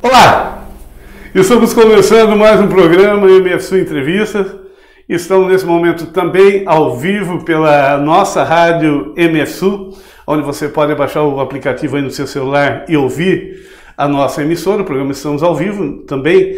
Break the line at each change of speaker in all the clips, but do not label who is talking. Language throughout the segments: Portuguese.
Olá! Estamos começando mais um programa MFSU Entrevistas. Estamos nesse momento também ao vivo pela nossa rádio MFSU, onde você pode baixar o aplicativo aí no seu celular e ouvir a nossa emissora. O programa estamos ao vivo também,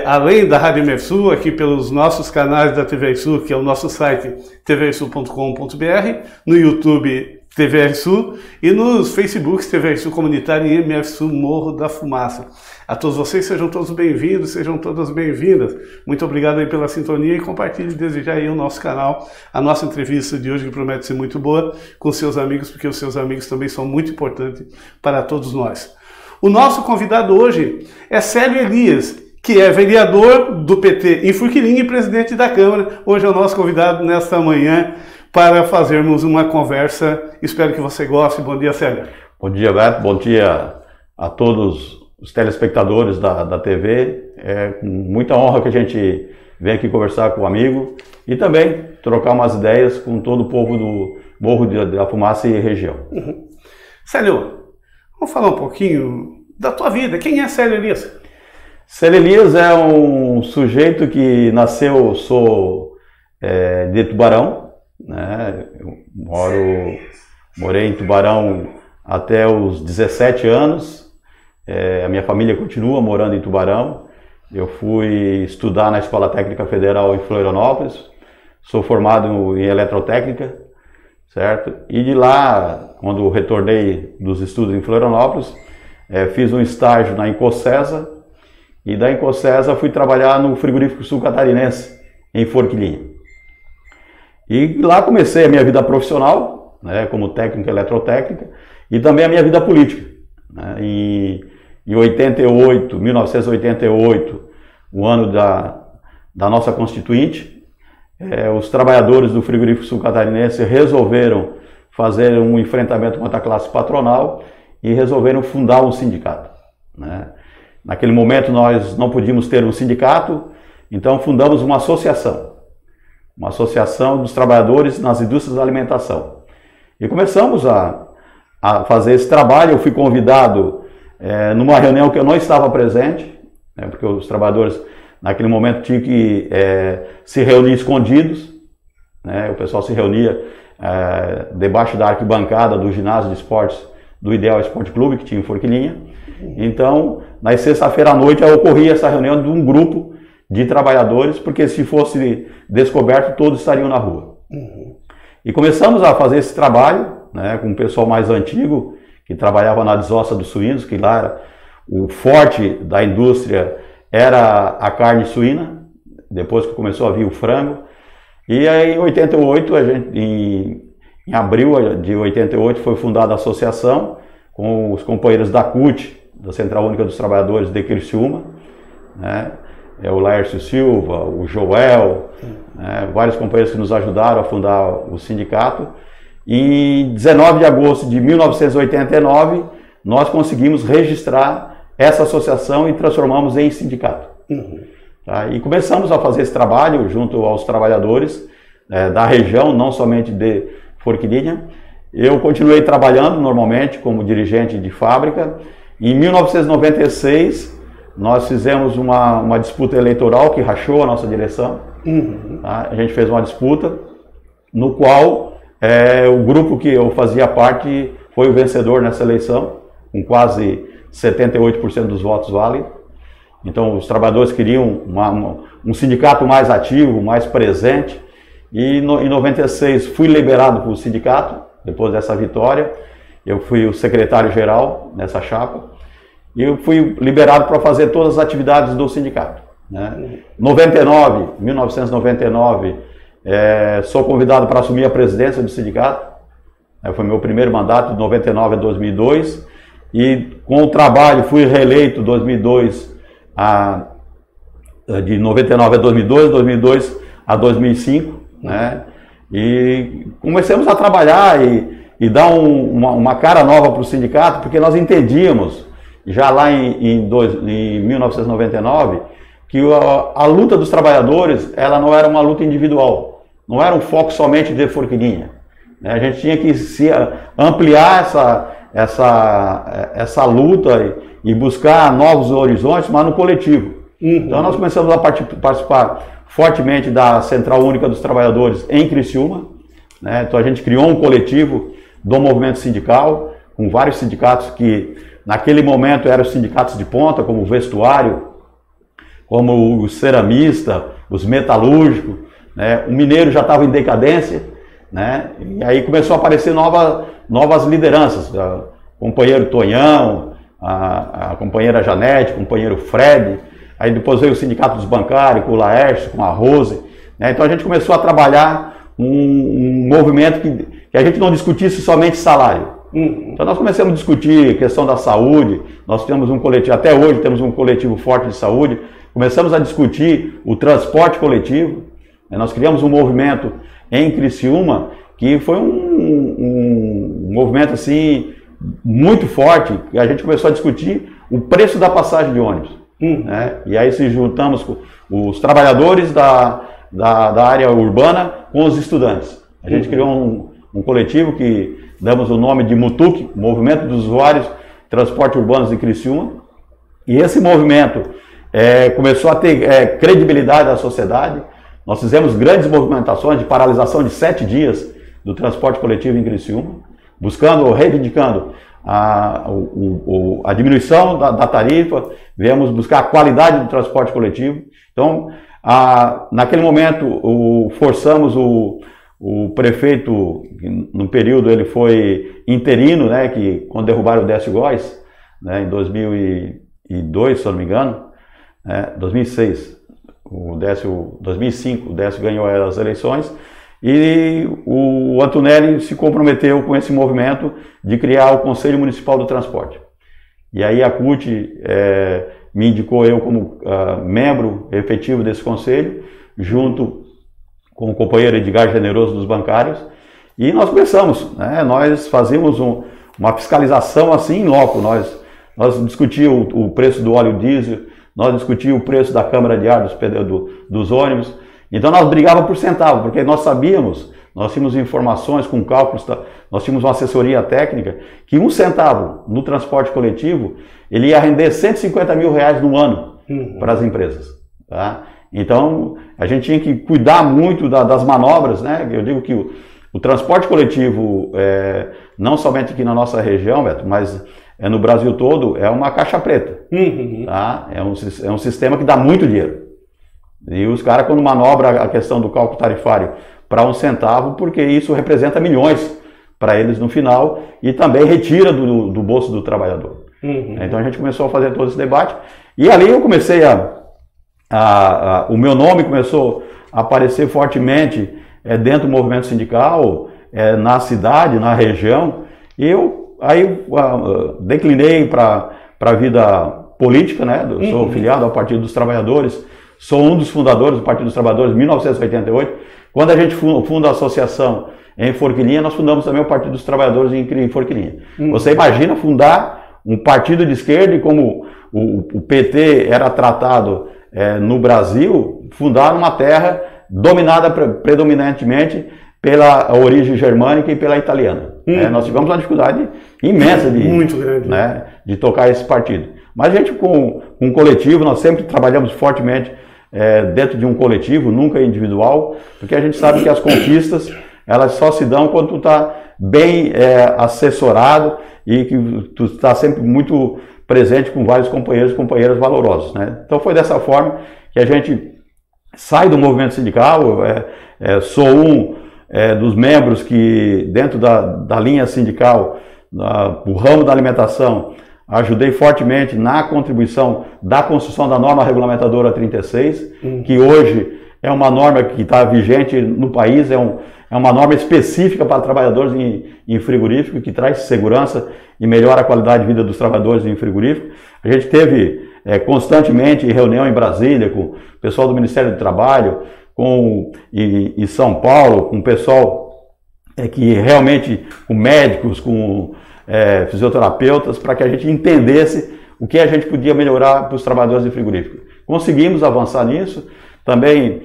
além da rádio MFSU, aqui pelos nossos canais da TVRSU, que é o nosso site tvrsu.com.br, no YouTube TVRSU e nos Facebooks TVRSU Comunitário e MFSU Morro da Fumaça. A todos vocês, sejam todos bem-vindos, sejam todas bem-vindas. Muito obrigado aí pela sintonia e compartilhe desde já aí o nosso canal, a nossa entrevista de hoje que promete ser muito boa com seus amigos, porque os seus amigos também são muito importantes para todos nós. O nosso convidado hoje é Célio Elias, que é vereador do PT em Forquilinha e presidente da Câmara. Hoje é o nosso convidado nesta manhã para fazermos uma conversa. Espero que você goste. Bom dia, Célio.
Bom dia, Beto. Bom dia a todos os telespectadores da TV. É com muita honra que a gente vem aqui conversar com o amigo e também trocar umas ideias com todo o povo do Morro da Fumaça e região.
Célio, vamos falar um pouquinho da tua vida. Quem é Célio Elias?
Célio Elias é um sujeito que nasceu, de Tubarão, né? Eu morei em Tubarão até os 17 anos. A minha família continua morando em Tubarão. Eu fui estudar na Escola Técnica Federal em Florianópolis. Sou formado em eletrotécnica, certo? E de lá, quando retornei dos estudos em Florianópolis, fiz um estágio na Incocesa, e da Incocesa fui trabalhar no Frigorífico Sul Catarinense, em Forquilinha. E lá comecei a minha vida profissional, né, como técnico em eletrotécnica, e também a minha vida política. Né? Em 1988, o ano da nossa Constituinte, os trabalhadores do Frigorífico Sul Catarinense resolveram fazer um enfrentamento contra a classe patronal e resolveram fundar um sindicato. Né? Naquele momento nós não podíamos ter um sindicato, então fundamos uma associação dos trabalhadores nas indústrias da alimentação. E começamos a fazer esse trabalho. Eu fui convidado numa reunião que eu não estava presente, né, porque os trabalhadores naquele momento tinham que se reunir escondidos, né, o pessoal se reunia debaixo da arquibancada do ginásio de esportes do Ideal Esporte Clube, que tinha em Forquilinha. Então, na sexta-feira à noite, ocorria essa reunião de um grupo de trabalhadores, porque se fosse descoberto, todos estariam na rua. E começamos a fazer esse trabalho, né, com o pessoal mais antigo, que trabalhava na desossa dos suínos, que lá era o forte da indústria era a carne suína, depois que começou a vir o frango. E aí, em 88, em abril de 88, foi fundada a associação com os companheiros da CUT, da Central Única dos Trabalhadores de Criciúma, né? O Laércio Silva, o Joel, né? Vários companheiros que nos ajudaram a fundar o sindicato. E em 19 de agosto de 1989, nós conseguimos registrar essa associação e transformamos em sindicato. Tá? E começamos a fazer esse trabalho junto aos trabalhadores da região, não somente de Forquilinha. Eu continuei trabalhando normalmente como dirigente de fábrica. Em 1996, nós fizemos uma disputa eleitoral que rachou a nossa direção. Tá? A gente fez uma disputa no qual o grupo que eu fazia parte foi o vencedor nessa eleição, com quase 78% dos votos válidos. Então, os trabalhadores queriam um sindicato mais ativo, mais presente. E em 96 fui liberado para o sindicato, depois dessa vitória. Eu fui o secretário-geral nessa chapa. E eu fui liberado para fazer todas as atividades do sindicato. Né? 1999, sou convidado para assumir a presidência do sindicato. Foi meu primeiro mandato, de 99 a 2002. E com o trabalho fui reeleito de 99 a 2002, 2002 a 2005. Né? E começamos a trabalhar e dar uma cara nova para o sindicato, porque nós entendíamos, já lá em 1999, que a luta dos trabalhadores ela não era uma luta individual, não era um foco somente de Forquilinha. A gente tinha que ampliar essa luta e buscar novos horizontes, mas no coletivo. Então nós começamos a participar fortemente da Central Única dos Trabalhadores em Criciúma, né? Então a gente criou um coletivo do movimento sindical, com vários sindicatos que naquele momento eram sindicatos de ponta, como o vestuário, como o ceramista, os metalúrgicos, né? O mineiro já estava em decadência, né? E aí começou a aparecer novas lideranças, o companheiro Tonhão, a companheira Janete, o companheiro Fred, aí depois veio o sindicato dos bancários, com o Laércio, com a Rose, né? Então a gente começou a trabalhar um movimento que a gente não discutisse somente salário. Então nós começamos a discutir questão da saúde, nós temos um coletivo, até hoje temos um coletivo forte de saúde, começamos a discutir o transporte coletivo, né? Nós criamos um movimento em Criciúma que foi um movimento assim muito forte, e a gente começou a discutir o preço da passagem de ônibus, né? E aí se juntamos com os trabalhadores da área urbana com os estudantes. A gente criou um coletivo que damos o nome de MUTUC, Movimento dos Usuários Transporte Urbanos de Criciúma, e esse movimento começou a ter credibilidade da sociedade. Nós fizemos grandes movimentações de paralisação de 7 dias do transporte coletivo em Criciúma, reivindicando a diminuição da tarifa, viemos buscar a qualidade do transporte coletivo. Então, naquele momento, forçamos o prefeito, no período ele foi interino, né, que quando derrubaram o Décio Góes, né, em 2002, se eu não me engano, 2006, 2005, o Décio ganhou as eleições, e o Antonelli se comprometeu com esse movimento de criar o Conselho Municipal do Transporte. E aí a CUT me indicou eu como membro efetivo desse conselho, junto com o companheiro Edgar Generoso dos bancários, e nós começamos, né? Nós fazíamos uma fiscalização assim em loco, nós discutíamos o preço do óleo diesel, nós discutíamos o preço da câmara de ar dos ônibus. Então nós brigávamos por centavo, porque nós sabíamos, nós tínhamos informações com cálculos, nós tínhamos uma assessoria técnica, que 1 centavo no transporte coletivo, ele ia render R$150 mil no ano para as empresas, tá? Então a gente tinha que cuidar muito das manobras, né? Eu digo que o transporte coletivo, não somente aqui na nossa região, Beto, mas no Brasil todo, é uma caixa preta, tá? É um sistema que dá muito dinheiro. E os caras, quando manobram a questão do cálculo tarifário para 1 centavo, porque isso representa milhões para eles no final e também retira do bolso do trabalhador. Então a gente começou a fazer todo esse debate e ali eu comecei o meu nome começou a aparecer fortemente dentro do movimento sindical, na cidade, na região, e aí declinei para a vida política, né? Eu sou filiado ao Partido dos Trabalhadores, sou um dos fundadores do Partido dos Trabalhadores em 1988. Quando a gente funda a associação em Forquilinha, nós fundamos também o Partido dos Trabalhadores em Forquilinha. Você imagina fundar um partido de esquerda e como o PT era tratado no Brasil, fundar uma terra dominada predominantemente pela origem germânica e pela italiana. Nós tivemos uma dificuldade imensa
muito grande,
né, de tocar esse partido. Mas a gente, com um coletivo, nós sempre trabalhamos fortemente dentro de um coletivo, nunca individual, porque a gente sabe que as conquistas, elas só se dão quando tu está bem assessorado e que tu está sempre muito presente com vários companheiros e companheiras valorosos, né? Então foi dessa forma que a gente sai do movimento sindical, sou dos membros que, dentro da linha sindical, o ramo da alimentação, ajudei fortemente na contribuição da construção da norma regulamentadora 36, que hoje é uma norma que está vigente no país, é uma norma específica para trabalhadores em frigorífico, que traz segurança e melhora a qualidade de vida dos trabalhadores em frigorífico. A gente teve constantemente reunião em Brasília com o pessoal do Ministério do Trabalho, em São Paulo, com o pessoal que realmente, com médicos, com fisioterapeutas, para que a gente entendesse o que a gente podia melhorar para os trabalhadores de frigorífico. Conseguimos avançar nisso. Também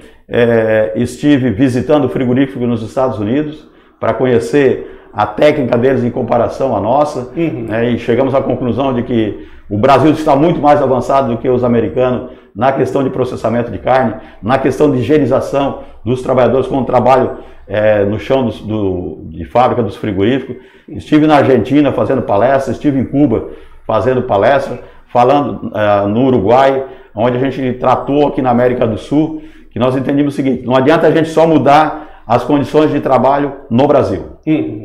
estive visitando o frigorífico nos Estados Unidos para conhecer a técnica deles em comparação à nossa, né, e chegamos à conclusão de que o Brasil está muito mais avançado do que os americanos na questão de processamento de carne, na questão de higienização dos trabalhadores com o trabalho no chão de fábrica dos frigoríficos. Estive na Argentina fazendo palestra, estive em Cuba fazendo palestra, falando no Uruguai, onde a gente tratou aqui na América do Sul, que nós entendemos o seguinte: não adianta a gente só mudar as condições de trabalho no Brasil.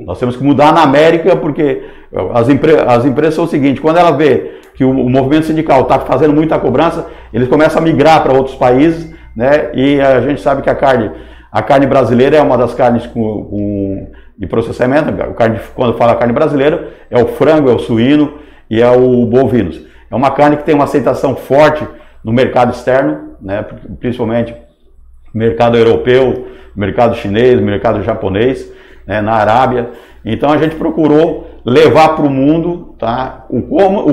Nós temos que mudar na América, porque as empresas são o seguinte: quando ela vê que o movimento sindical está fazendo muita cobrança, eles começam a migrar para outros países, né? E a gente sabe que a carne brasileira é uma das carnes de processamento. Quando fala carne brasileira, é o frango, é o suíno e é o bovino. É uma carne que tem uma aceitação forte no mercado externo, né? Principalmente no mercado europeu, mercado chinês, mercado japonês, né? Na Arábia. Então a gente procurou levar para o mundo, tá, o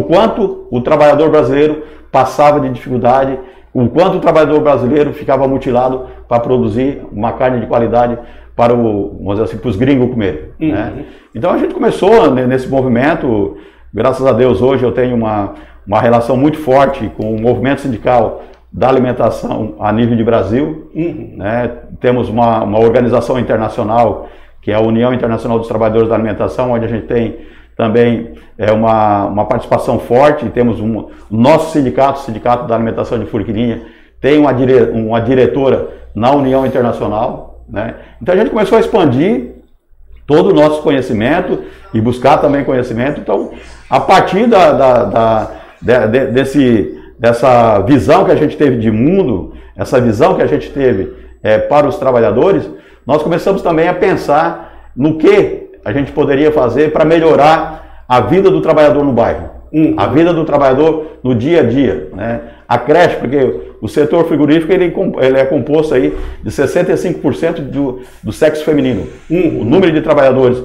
quanto o trabalhador brasileiro passava de dificuldade, o quanto o trabalhador brasileiro ficava mutilado para produzir uma carne de qualidade para vamos dizer assim, para os gringos comerem. Né? Então a gente começou nesse movimento. Graças a Deus hoje eu tenho uma relação muito forte com o movimento sindical da alimentação a nível de Brasil. Né? Temos uma organização internacional, que é a União Internacional dos Trabalhadores da Alimentação, onde a gente tem também uma participação forte. Temos o nosso sindicato, o Sindicato da Alimentação de Forquilinha, tem uma diretora na União Internacional. Né? Então a gente começou a expandir todo o nosso conhecimento e buscar também conhecimento. Então, a partir dessa visão que a gente teve de mundo, essa visão que a gente teve para os trabalhadores, nós começamos também a pensar no que a gente poderia fazer para melhorar a vida do trabalhador no bairro, a vida do trabalhador no dia a dia, né? A creche, porque o setor frigorífico ele é composto aí de 65% do sexo feminino. O número de trabalhadores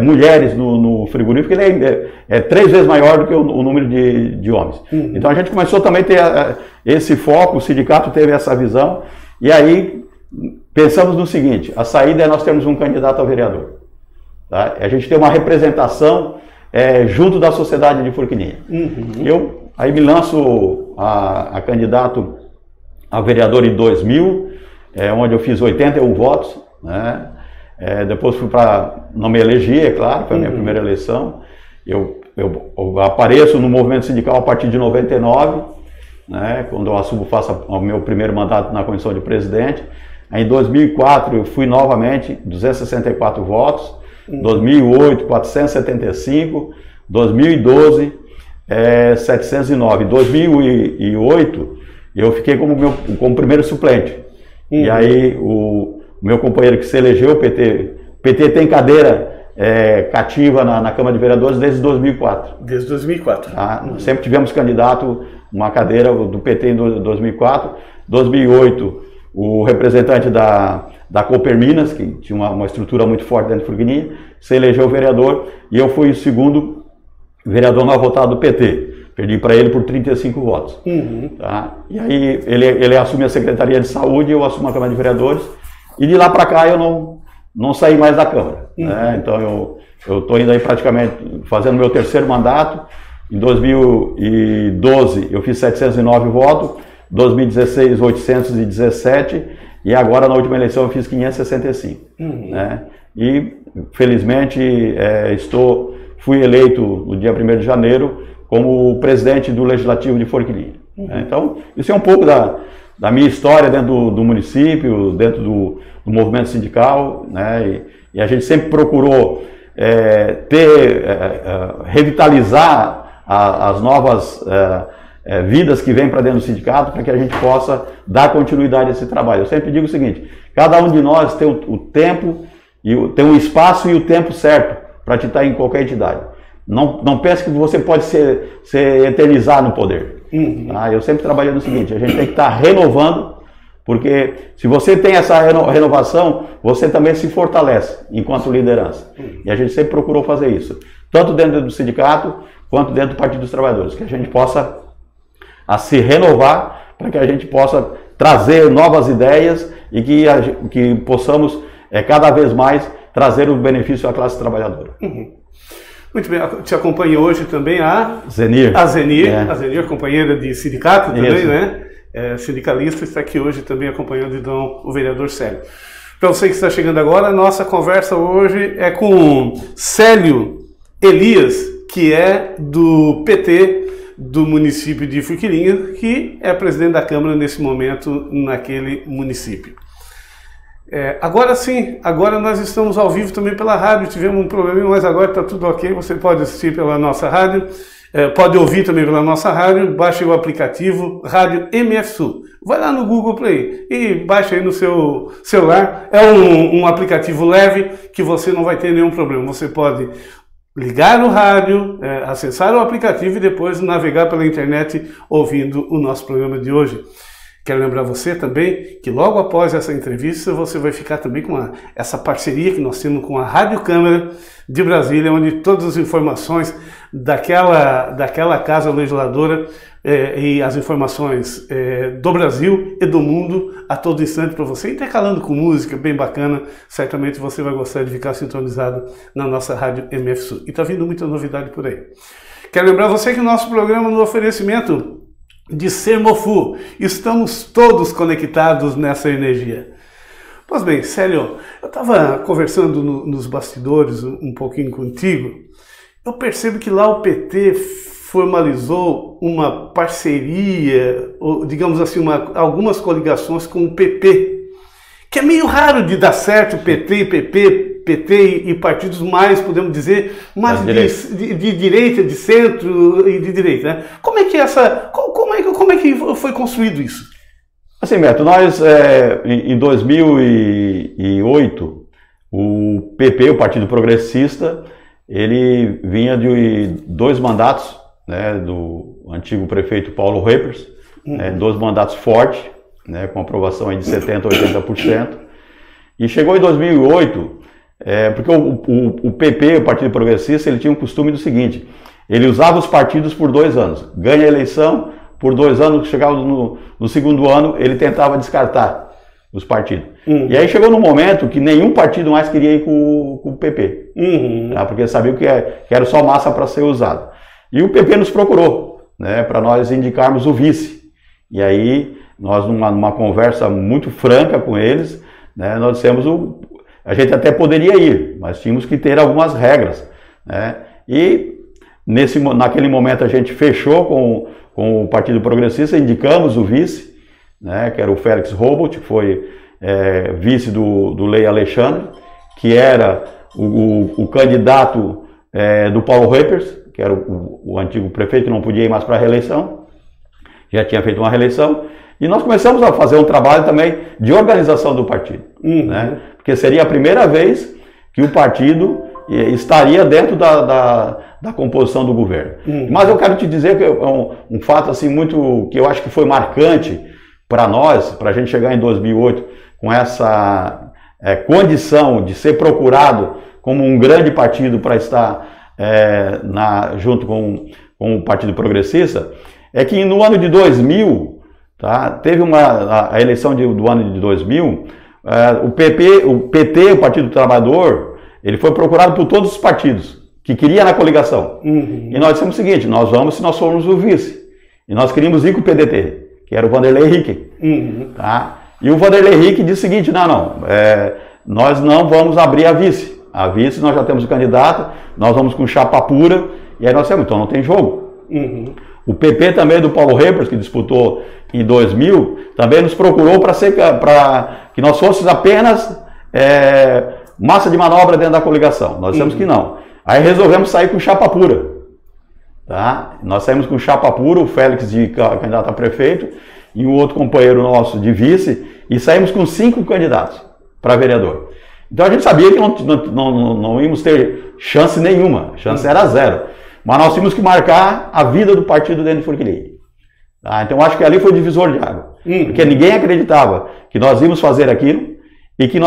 mulheres no frigorífico ele é 3 vezes maior do que o número de homens. Então a gente começou também a ter esse foco, o sindicato teve essa visão, e aí pensamos no seguinte: a saída é nós termos um candidato a vereador. Tá? A gente tem uma representação junto da sociedade de Forquilinha. Eu aí me lanço a candidato a vereador em 2000, onde eu fiz 81 votos. Né? Depois fui não me elegi, é claro, foi a minha primeira eleição. Eu apareço no movimento sindical a partir de 99, né? Quando eu faço o meu primeiro mandato na condição de presidente. Aí, em 2004 eu fui novamente, 264 votos. 2008, 475. 2012, 709. 2008 eu fiquei como primeiro suplente. E aí o meu companheiro que se elegeu, o PT tem cadeira cativa na Câmara de Vereadores desde 2004.
Desde 2004.
Tá? Sempre tivemos candidato, uma cadeira do PT em 2004. 2008, o representante da Coperminas, que tinha uma estrutura muito forte dentro de Forquilinha, se elegeu vereador, e eu fui o segundo vereador mais votado do PT. Perdi para ele por 35 votos. Tá? E aí ele assume a Secretaria de Saúde, eu assumo a Câmara de Vereadores, e de lá para cá eu não saí mais da Câmara. Né? Então eu estou indo aí praticamente fazendo meu terceiro mandato. Em 2012 eu fiz 709 votos, 2016 817, e agora na última eleição eu fiz 565. Né? E felizmente fui eleito no dia 1º de janeiro como presidente do Legislativo de Forquilinha. Então, isso é um pouco da minha história dentro do município, dentro do movimento sindical, né? E a gente sempre procurou revitalizar as novas vidas que vêm para dentro do sindicato, para que a gente possa dar continuidade a esse trabalho. Eu sempre digo o seguinte: cada um de nós tem o tempo, tem o espaço e o tempo certo para estar em qualquer entidade. Não pense que você pode ser eternizado no poder. Tá? Eu sempre trabalhei no seguinte: a gente tem que estar renovando, porque se você tem essa renovação, você também se fortalece enquanto liderança. E a gente sempre procurou fazer isso, tanto dentro do sindicato, quanto dentro do Partido dos Trabalhadores, que a gente possa se renovar, para que a gente possa trazer novas ideias e que possamos cada vez mais trazer o benefício à classe trabalhadora.
Muito bem, te acompanha hoje também a
Zenir.
A Zenir, companheira de sindicato também,
Isso.
né? Sindicalista, está aqui hoje também acompanhando então o vereador Célio. Para você que está chegando agora, a nossa conversa hoje é com Célio Elias, que é do PT do município de Forquilinha, que é presidente da Câmara nesse momento naquele município. Agora sim, agora nós estamos ao vivo também pela rádio, tivemos um problema, mas agora está tudo ok, você pode assistir pela nossa rádio, pode ouvir também pela nossa rádio, baixe o aplicativo Rádio MF Sul. Vai lá no Google Play e baixa aí no seu celular, é um aplicativo leve que você não vai ter nenhum problema, você pode ligar no rádio, acessar o aplicativo e depois navegar pela internet ouvindo o nosso programa de hoje. Quero lembrar você também que logo após essa entrevista você vai ficar também com essa parceria que nós temos com a Rádio Câmara de Brasília, onde todas as informações daquela casa legisladora e as informações do Brasil e do mundo a todo instante para você, intercalando com música bem bacana, certamente você vai gostar de ficar sintonizado na nossa Rádio MF Sul. E está vindo muita novidade por aí. Quero lembrar você que o nosso programa no oferecimento de Sermofu, estamos todos conectados nessa energia. Pois bem, Célio, eu estava conversando nos bastidores um pouquinho contigo, eu percebo que lá o PT formalizou uma parceria, ou, digamos assim, algumas coligações com o PP, que é meio raro de dar certo, PT e partidos mais, podemos dizer, mais de direita, de centro e de direita, né? Como é que foi construído isso?
Assim, Beto, nós em 2008, o PP, o Partido Progressista, ele vinha de 2 mandatos, né, do antigo prefeito Paulo Reppers, 2 mandatos fortes, né, com aprovação aí de 70% a 80%, e chegou em 2008, porque o PP, o Partido Progressista, ele tinha um costume do seguinte, ele usava os partidos por 2 anos, ganha a eleição, por 2 anos, chegava no segundo ano, ele tentava descartar os partidos. E aí chegou no momento que nenhum partido mais queria ir com o PP, tá? Porque sabia que era só massa para ser usado. E o PP nos procurou, né, para nós indicarmos o vice. E aí, nós numa conversa muito franca com eles, né, nós dissemos, a gente até poderia ir, mas tínhamos que ter algumas regras, né? E naquele momento a gente fechou com o Partido Progressista, indicamos o vice, né, que era o Félix Robot, que foi vice do Lei Alexandre, que era o candidato do Paulo Reppers, que era o antigo prefeito, que não podia ir mais para a reeleição, já tinha feito uma reeleição, e nós começamos a fazer um trabalho também de organização do partido, né, porque seria a primeira vez que o partido estaria dentro da composição do governo. Mas eu quero te dizer que é um fato assim muito, que eu acho que foi marcante para nós, para a gente chegar em 2008 com essa condição de ser procurado como um grande partido para estar junto com o Partido Progressista, é que no ano de 2000, tá, teve a eleição do ano de 2000, o PT, o Partido Trabalhador, ele foi procurado por todos os partidos que queria na coligação. E nós dissemos o seguinte, nós vamos se nós formos o vice. E nós queríamos ir com o PDT, que era o Vanderlei Henrique. Tá? E o Vanderlei Henrique disse o seguinte, nós não vamos abrir a vice. A vice nós já temos o candidato, nós vamos com chapa pura, e aí nós dissemos, então não tem jogo. O PP também do Paulo Reppers, que disputou em 2000, também nos procurou para que nós fôssemos apenas massa de manobra dentro da coligação. Nós dissemos que não. Aí resolvemos sair com chapa pura. Tá? Nós saímos com chapa pura, o Félix de candidato a prefeito e o outro companheiro nosso de vice, e saímos com 5 candidatos para vereador. Então a gente sabia que não íamos ter chance nenhuma, chance era 0. Mas nós tínhamos que marcar a vida do partido dentro de Forquilinha. Tá? Então acho que ali foi divisor de água. Porque ninguém acreditava que nós íamos fazer aquilo e que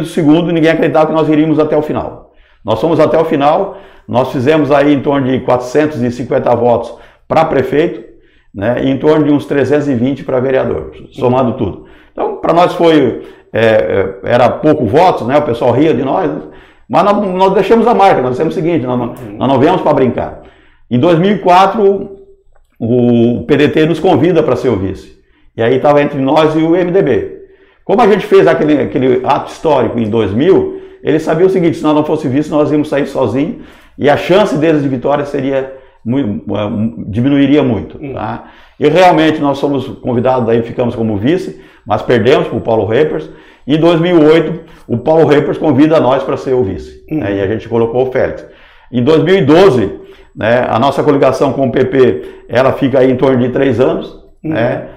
segundo, ninguém acreditava que nós iríamos até o final. Nós fomos até o final, nós fizemos aí em torno de 450 votos para prefeito, né, e em torno de uns 320 para vereador, somando tudo. Então, para nós era pouco votos, né, o pessoal ria de nós, Mas nós deixamos a marca, nós dissemos o seguinte, nós não viemos para brincar. Em 2004, o PDT nos convida para ser o vice. E aí estava entre nós e o MDB. Como a gente fez aquele ato histórico em 2000, eles sabiam o seguinte, se nós não fosse vice, nós íamos sair sozinhos e a chance deles de vitória diminuiria muito. Tá? E realmente nós fomos convidados, daí ficamos como vice, mas perdemos para o Paulo Reppers. Em 2008, o Paulo Reppers convida nós para ser o vice, né, e a gente colocou o Félix. Em 2012, né, a nossa coligação com o PP, ela fica aí em torno de 3 anos, né,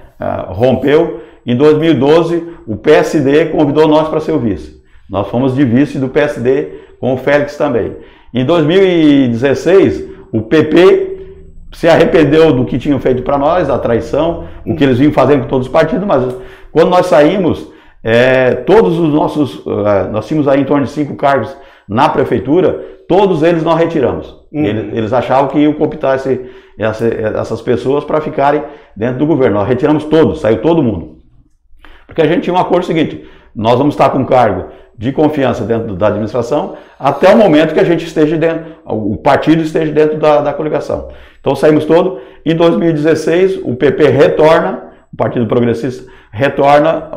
rompeu. Em 2012, o PSD convidou nós para ser o vice. Nós fomos de vice do PSD com o Félix também. Em 2016, o PP se arrependeu do que tinham feito para nós, a traição, o que eles vinham fazendo com todos os partidos, mas quando nós saímos, todos os nossos, nós tínhamos aí em torno de 5 cargos na prefeitura, todos eles nós retiramos. Eles achavam que iam cooptar essas pessoas para ficarem dentro do governo. Nós retiramos todos, saiu todo mundo. Porque a gente tinha um acordo seguinte, nós vamos estar com cargo de confiança dentro da administração até o momento que a gente esteja dentro, o partido esteja dentro da coligação. Então saímos todos. Em 2016, o PP retorna, o Partido Progressista retorna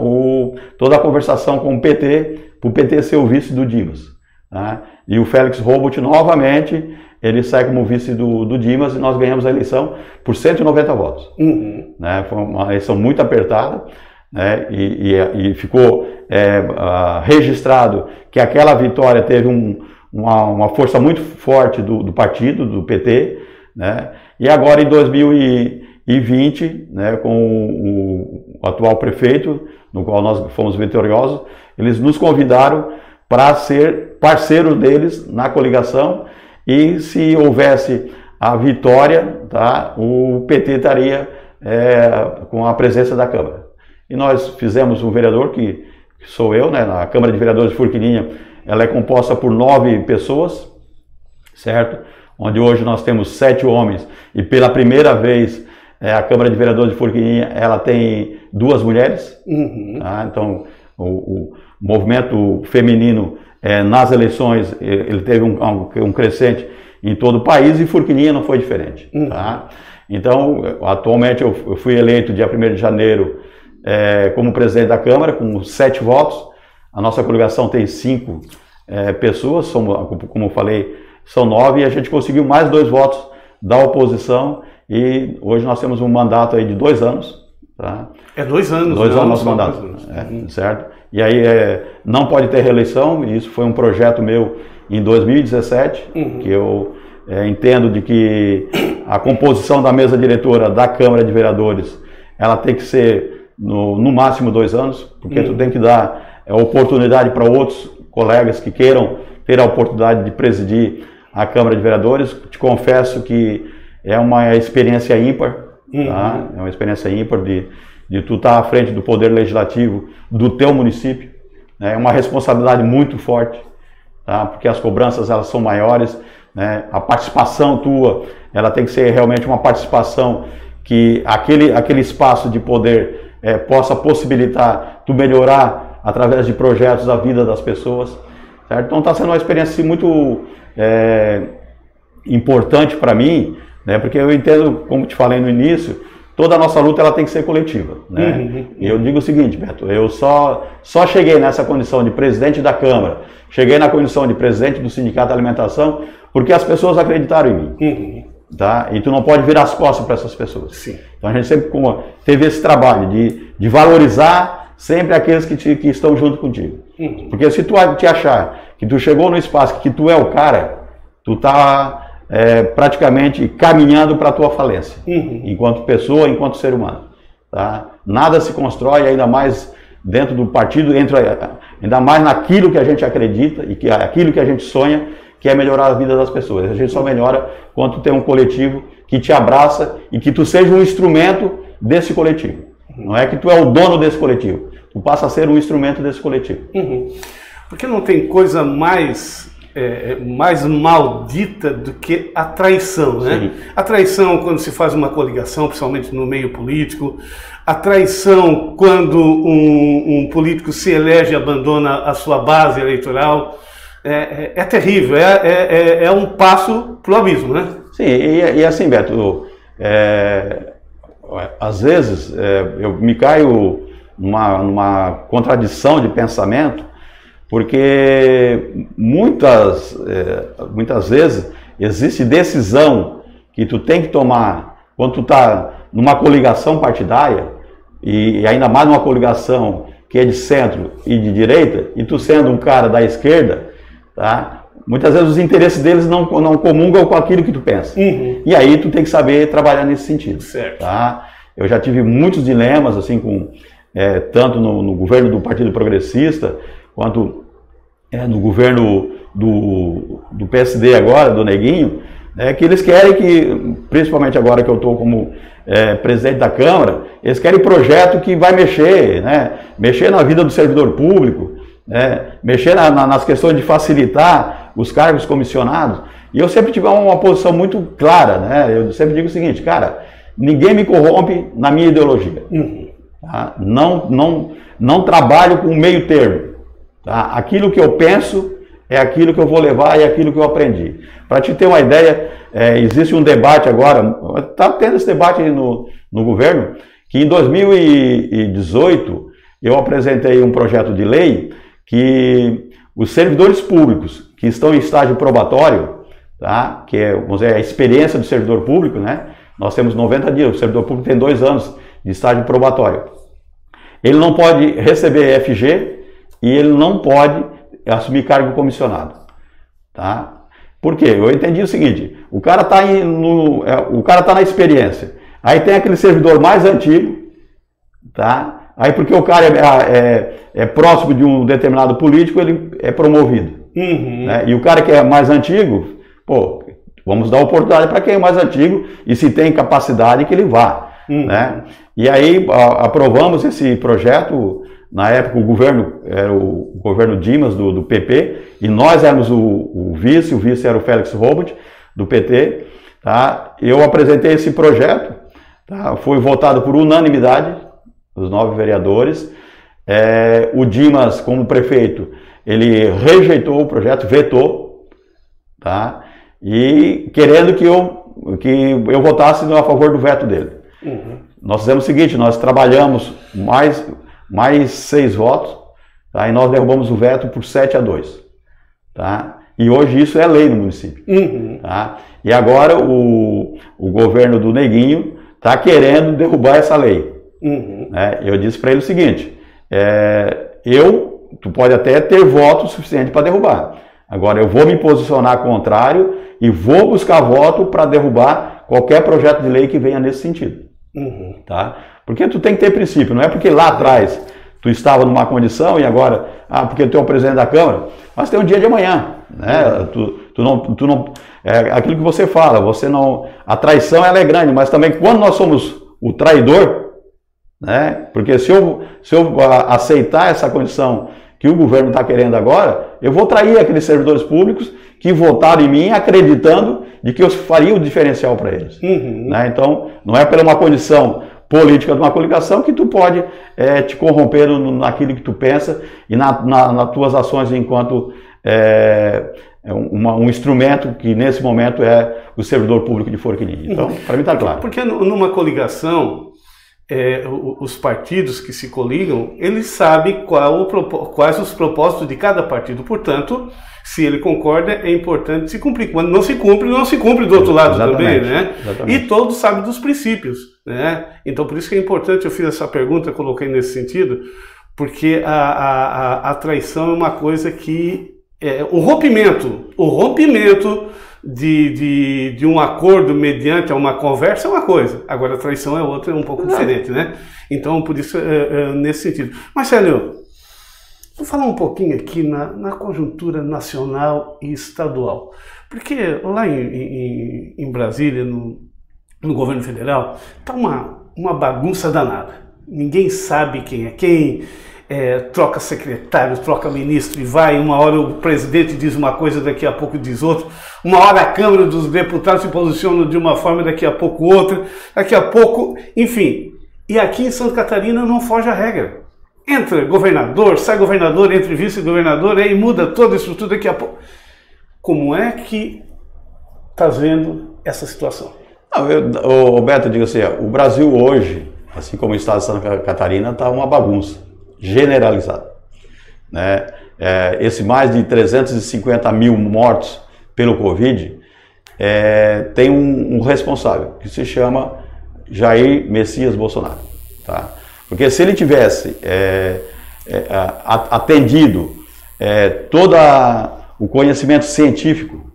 toda a conversação com o PT, para o PT ser o vice do Dimas. Tá? E o Félix Robot, novamente, ele sai como vice do Dimas e nós ganhamos a eleição por 190 votos. Né? Foi uma eleição muito apertada, né? E ficou registrado que aquela vitória teve uma força muito forte do partido, do PT, né? E agora em 2020, né, com o atual prefeito, no qual nós fomos vitoriosos, eles nos convidaram para ser parceiros deles na coligação e se houvesse a vitória, tá, o PT estaria com a presença da Câmara. E nós fizemos um vereador, que sou eu, né, na Câmara de Vereadores de Forquilinha, ela é composta por 9 pessoas, certo? Onde hoje nós temos 7 homens e pela primeira vez a Câmara de Vereadores de Forquilinha, ela tem 2 mulheres. Tá? Então o movimento feminino nas eleições ele teve um crescente em todo o país e Forquilinha não foi diferente. Tá? Então atualmente eu fui eleito dia 1º de janeiro como presidente da Câmara com 7 votos. A nossa coligação tem 5 pessoas, como eu falei, são 9 e a gente conseguiu mais 2 votos da oposição e hoje nós temos um mandato aí de 2 anos. Tá?
2 anos.
2 anos nosso mandato, certo? E aí não pode ter reeleição, e isso foi um projeto meu em 2017, que eu entendo de que a composição da mesa diretora da Câmara de Vereadores, ela tem que ser no máximo 2 anos, porque tu tem que dar oportunidade para outros colegas que queiram ter a oportunidade de presidir a Câmara de Vereadores. Te confesso que é uma experiência ímpar, tá? É uma experiência ímpar de tu estar à frente do Poder Legislativo do teu município. É uma responsabilidade muito forte, tá? Porque as cobranças elas são maiores, né? A participação tua ela tem que ser realmente uma participação que aquele espaço de poder possa possibilitar tu melhorar através de projetos a vida das pessoas. Certo? Então está sendo uma experiência muito importante para mim, né? Porque eu entendo, como te falei no início, toda a nossa luta ela tem que ser coletiva. Né? E eu digo o seguinte, Beto, eu só cheguei nessa condição de presidente da Câmara, cheguei na condição de presidente do Sindicato de Alimentação, porque as pessoas acreditaram em mim. Tá? E tu não pode virar as costas para essas pessoas.
Sim.
Então a gente sempre teve esse trabalho de valorizar sempre aqueles que estão junto contigo. Porque se tu te achar que tu chegou no espaço, que tu é o cara, tu tá praticamente caminhando para a tua falência, enquanto pessoa, enquanto ser humano. Tá? Nada se constrói, ainda mais dentro do partido, ainda mais naquilo que a gente acredita e aquilo que a gente sonha, que é melhorar a vida das pessoas. A gente só melhora quando tu tem um coletivo que te abraça e que tu seja um instrumento desse coletivo. Não é que tu é o dono desse coletivo, tu passa a ser um instrumento desse coletivo.
Porque não tem coisa mais maldita do que a traição, né? Sim. A traição quando se faz uma coligação, principalmente no meio político, a traição quando um político se elege e abandona a sua base eleitoral, é terrível, é um passo para o abismo, né?
Sim, e assim, Beto, às vezes eu me caio numa contradição de pensamento, porque muitas vezes existe decisão que tu tem que tomar quando tu está numa coligação partidária, e ainda mais numa coligação que é de centro e de direita, e tu sendo um cara da esquerda, tá? Muitas vezes os interesses deles não comungam com aquilo que tu pensa.
Uhum.
E aí tu tem que saber trabalhar nesse sentido.
Certo.
Tá? Eu já tive muitos dilemas, assim, tanto no governo do Partido Progressista, quanto no governo do PSD agora, do Neguinho, que eles querem que, principalmente agora que eu estou como presidente da Câmara, eles querem projeto que vai mexer, né? Mexer na vida do servidor público, mexer nas questões de facilitar os cargos comissionados. E eu sempre tive uma posição muito clara, né? Eu sempre digo o seguinte, cara, ninguém me corrompe na minha ideologia. Tá? Não trabalho com meio termo. Tá? Aquilo que eu penso é aquilo que eu vou levar e é aquilo que eu aprendi. Para te ter uma ideia, existe um debate agora, está tendo esse debate aí no governo, que em 2018 eu apresentei um projeto de lei que os servidores públicos que estão em estágio probatório, tá? Que é, vamos dizer, a experiência do servidor público, né? Nós temos 90 dias, o servidor público tem 2 anos de estágio probatório. Ele não pode receber FG e ele não pode assumir cargo comissionado, tá? Por quê? Eu entendi o seguinte, o cara tá na experiência, aí tem aquele servidor mais antigo, tá? Aí porque o cara é próximo de um determinado político, ele é promovido.
Uhum.
Né? E o cara que é mais antigo, pô, vamos dar oportunidade para quem é mais antigo e se tem capacidade que ele vá.
Uhum.
Né? E aí aprovamos esse projeto. Na época o governo era o governo Dimas do PP e nós éramos o vice era o Félix Robert do PT. Tá? Eu apresentei esse projeto, tá? Foi votado por unanimidade, os 9 vereadores. O Dimas, como prefeito, ele rejeitou o projeto, vetou, tá? E querendo que eu votasse a favor do veto dele.
Uhum.
Nós fizemos o seguinte, nós trabalhamos mais 6 votos, tá? E nós derrubamos o veto por 7-2. Tá? E hoje isso é lei no município.
Uhum.
Tá? E agora o governo do Neguinho está querendo derrubar essa lei.
Uhum.
Eu disse para ele o seguinte, tu pode até ter voto suficiente para derrubar. Agora eu vou me posicionar contrário e vou buscar voto para derrubar qualquer projeto de lei que venha nesse sentido.
Uhum.
Tá? Porque tu tem que ter princípio, não é porque lá atrás tu estava numa condição e agora, porque tu é o presidente da Câmara, mas tem um dia de amanhã, né? Tu não, aquilo que você fala, a traição ela é grande, mas também quando nós somos o traidor, né? Porque se eu aceitar essa condição que o governo está querendo agora, eu vou trair aqueles servidores públicos que votaram em mim acreditando de que eu faria o diferencial para eles.
Uhum.
Né? Então, não é pela uma condição política de uma coligação que tu pode te corromper naquilo que tu pensa e nas tuas ações enquanto um instrumento que nesse momento é o servidor público de Forquilinha. Então, para mim está claro.
Porque numa coligação, os partidos que se coligam, eles sabem quais os propósitos de cada partido. Portanto, se ele concorda, é importante se cumprir. Quando não se cumpre do outro lado. Exatamente, também, né? Exatamente. E todos sabem dos princípios, né? Então, por isso que é importante, eu fiz essa pergunta, coloquei nesse sentido, porque a traição é uma coisa que... o rompimento de um acordo mediante uma conversa é uma coisa, agora a traição é outra, é um pouco diferente, né? Então, por isso, nesse sentido. Marcelo, vou falar um pouquinho aqui na conjuntura nacional e estadual, porque lá em Brasília, no governo federal, está uma bagunça danada. Ninguém sabe quem é quem. Troca secretário, troca ministro e vai, uma hora o presidente diz uma coisa, daqui a pouco diz outra, uma hora a Câmara dos Deputados se posiciona de uma forma, daqui a pouco outra, daqui a pouco, enfim. E aqui em Santa Catarina não foge a regra. entra governador, sai governador, entra vice-governador, aí muda toda a estrutura daqui a pouco. Como é que está vendo essa situação?
Não, Beto, eu digo assim, o Brasil hoje, assim como o estado de Santa Catarina, está uma bagunça generalizada, né? Esse mais de 350 mil mortos pelo Covid, tem um responsável, que se chama Jair Messias Bolsonaro. Tá? Porque se ele tivesse atendido todo o conhecimento científico,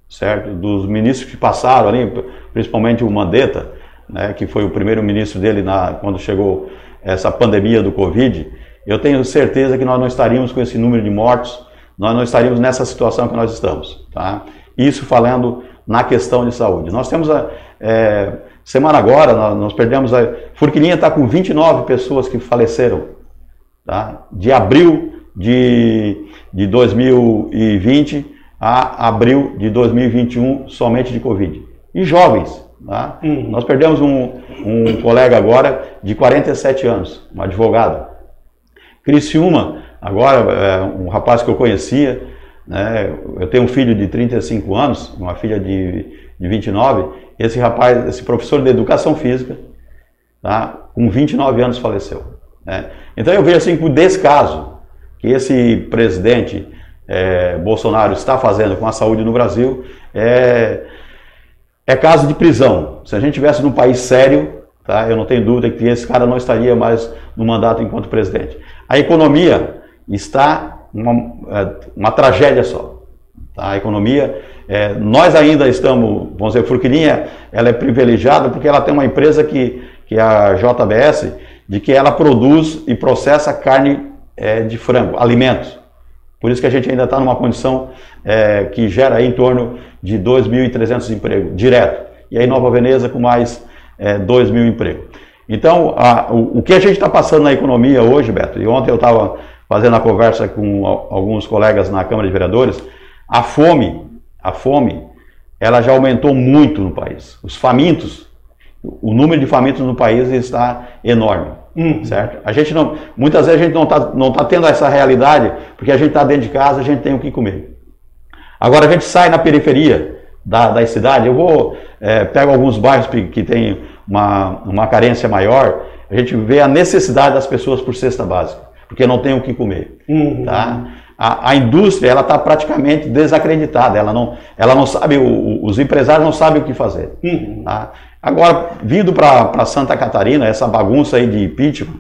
certo, dos ministros que passaram ali, principalmente o Mandetta, né, que foi o primeiro ministro dele quando chegou essa pandemia do Covid, eu tenho certeza que nós não estaríamos com esse número de mortos, nós não estaríamos nessa situação que nós estamos. Tá? Isso falando na questão de saúde. Nós temos semana agora, nós perdemos, Forquilinha está com 29 pessoas que faleceram, tá? De abril de 2020 a abril de 2021, somente de Covid. E jovens, tá? Nós perdemos um colega agora de 47 anos, um advogado. Criciúma, agora, um rapaz que eu conhecia, né? Eu tenho um filho de 35 anos, uma filha de 29, esse rapaz, esse professor de educação física, tá? Com 29 anos faleceu. Né? Então eu vejo assim, com descaso que esse presidente Bolsonaro está fazendo com a saúde no Brasil, é caso de prisão. Se a gente estivesse num país sério, tá? Eu não tenho dúvida que esse cara não estaria mais no mandato enquanto presidente. A economia está uma tragédia só. Tá? A economia, nós ainda estamos, vamos dizer, Forquilinha, ela é privilegiada porque ela tem uma empresa que é a JBS, de que ela produz e processa carne de frango, alimentos. Por isso que a gente ainda está numa condição que gera aí em torno de 2.300 empregos, direto. E aí Nova Veneza com mais 2.000 empregos. Então, o que a gente está passando na economia hoje, Beto, e ontem eu estava fazendo a conversa com alguns colegas na Câmara de Vereadores, a fome, ela já aumentou muito no país. Os famintos, o número de famintos no país está enorme, certo? A gente não, muitas vezes a gente não tá tendo essa realidade, porque a gente está dentro de casa, a gente tem o que comer. Agora a gente sai na periferia da cidade, pego alguns bairros que tem uma carência maior, a gente vê a necessidade das pessoas por cesta básica, porque não tem o que comer, tá? A indústria, ela está praticamente desacreditada, ela não sabe, os empresários não sabem o que fazer. Tá? Agora, vindo para Santa Catarina, essa bagunça aí de impeachment,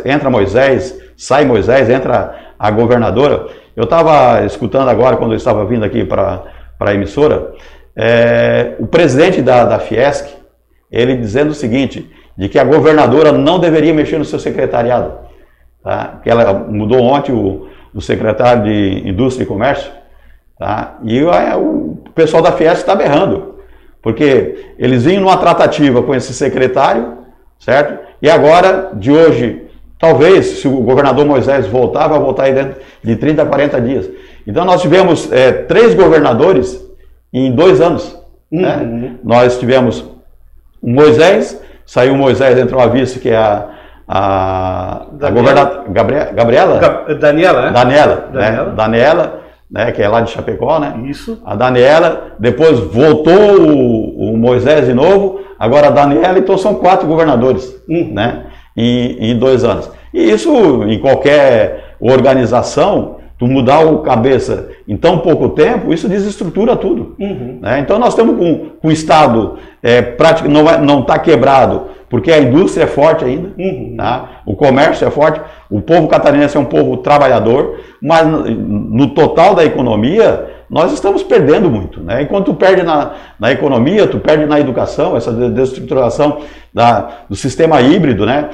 entra Moisés, sai Moisés, entra a governadora. Eu estava escutando agora, quando eu estava vindo aqui para a emissora, o presidente da Fiesc, ele dizendo o seguinte, de que a governadora não deveria mexer no seu secretariado. Tá? Que ela mudou ontem o secretário de Indústria e Comércio, tá? E o pessoal da Fiesc está berrando, porque eles vinham numa tratativa com esse secretário, certo? E agora, de hoje, talvez, se o governador Moisés voltar, vai voltar aí dentro de 30 a 40 dias. Então nós tivemos 3 governadores em 2 anos. Né? Nós tivemos o Moisés, saiu o Moisés, entrou a vice, que é a governadora Gabriela?
Daniela, né?
Daniela, né, que é lá de Chapecó, né?
Isso. A
Daniela, depois voltou o Moisés de novo, agora a Daniela, então são 4 governadores, né? Em 2 anos. E isso, em qualquer organização, tu mudar o cabeça em tão pouco tempo, isso desestrutura tudo. Né? Então nós estamos com o Estado não está quebrado, porque a indústria é forte ainda, tá? O comércio é forte, o povo catarinense é um povo trabalhador, mas no total da economia, nós estamos perdendo muito. Né? Enquanto tu perde na economia, tu perde na educação, essa desestruturação do sistema híbrido. Né?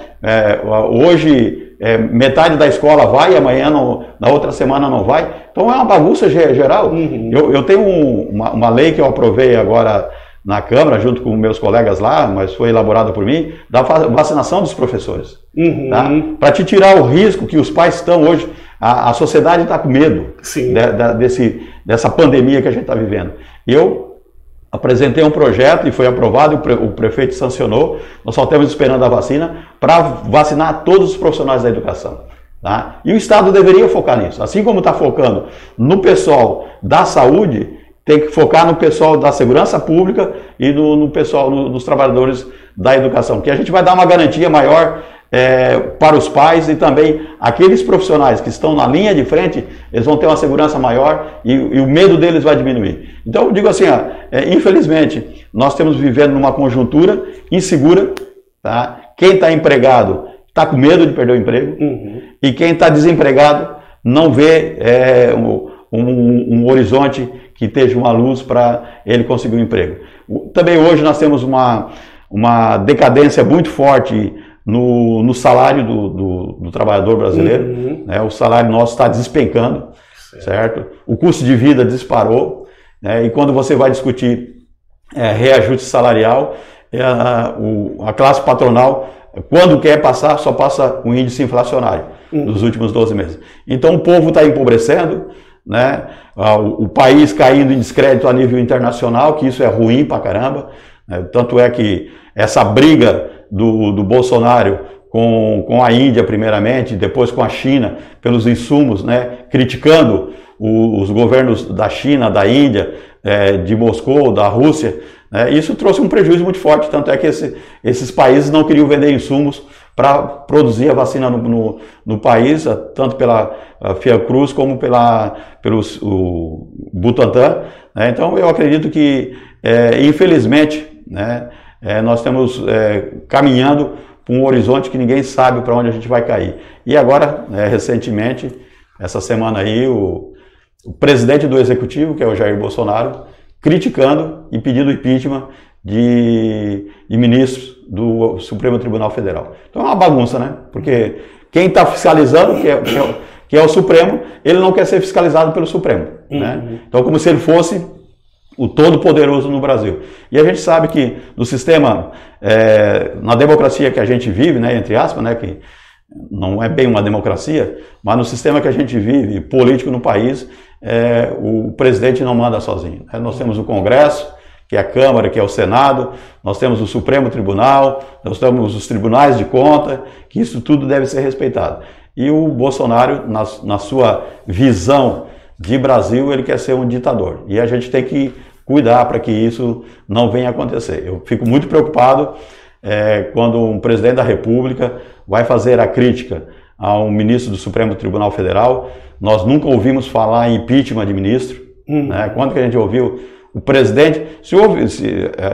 Hoje, metade da escola vai, amanhã, na outra semana não vai. Então é uma bagunça geral. Eu tenho uma lei que eu aprovei agora na Câmara, junto com meus colegas lá, mas foi elaborada por mim, da vacinação dos professores. Tá? Para te tirar o risco que os pais estão hoje, a sociedade está com medo dessa pandemia que a gente está vivendo. Eu apresentei um projeto e foi aprovado, o prefeito sancionou, nós só estamos esperando a vacina para vacinar todos os profissionais da educação. Tá? E o Estado deveria focar nisso. Assim como está focando no pessoal da saúde, tem que focar no pessoal da segurança pública e no pessoal, nos trabalhadores da educação, que a gente vai dar uma garantia maior para os pais e também aqueles profissionais que estão na linha de frente, eles vão ter uma segurança maior e o medo deles vai diminuir. Então eu digo assim, infelizmente, nós estamos vivendo numa conjuntura insegura, tá? Quem está empregado está com medo de perder o emprego, e quem está desempregado não vê um horizonte que esteja uma luz para ele conseguir um emprego. Também hoje nós temos uma decadência muito forte no salário do trabalhador brasileiro, né? O salário nosso está despencando, certo? O custo de vida disparou, né? E quando você vai discutir reajuste salarial, a classe patronal, quando quer passar, só passa o índice inflacionário dos últimos 12 meses. Então o povo está empobrecendo, né? O país caindo em descrédito a nível internacional, que isso é ruim pra caramba, né? Tanto é que essa briga do Bolsonaro com a Índia primeiramente, depois com a China, pelos insumos, né? Criticando os governos da China, da Índia, de Moscou, da Rússia, né? Isso trouxe um prejuízo muito forte, tanto é que esses países não queriam vender insumos para produzir a vacina no país, tanto pela Fiocruz como pelo Butantan, né? Então eu acredito que, infelizmente, né, nós estamos caminhando para um horizonte que ninguém sabe para onde a gente vai cair. E agora, recentemente, essa semana aí, o presidente do Executivo, que é o Jair Bolsonaro, criticando e pedindo impeachment de ministros do Supremo Tribunal Federal. Então é uma bagunça, né? Porque quem está fiscalizando, que é o Supremo, ele não quer ser fiscalizado pelo Supremo, né? Então como se ele fosse o todo-poderoso no Brasil. E a gente sabe que no sistema, na democracia que a gente vive, né, entre aspas, né, que não é bem uma democracia, mas no sistema que a gente vive, político no país, o presidente não manda sozinho. Nós temos o Congresso, que é a Câmara, que é o Senado, nós temos o Supremo Tribunal, nós temos os tribunais de conta, que isso tudo deve ser respeitado. E o Bolsonaro, na sua visão de Brasil, ele quer ser um ditador. E a gente tem que cuidar para que isso não venha acontecer. Eu fico muito preocupado quando um presidente da República vai fazer a crítica a um ministro do Supremo Tribunal Federal. Nós nunca ouvimos falar em impeachment de ministro. Né? Quando que a gente ouviu o presidente?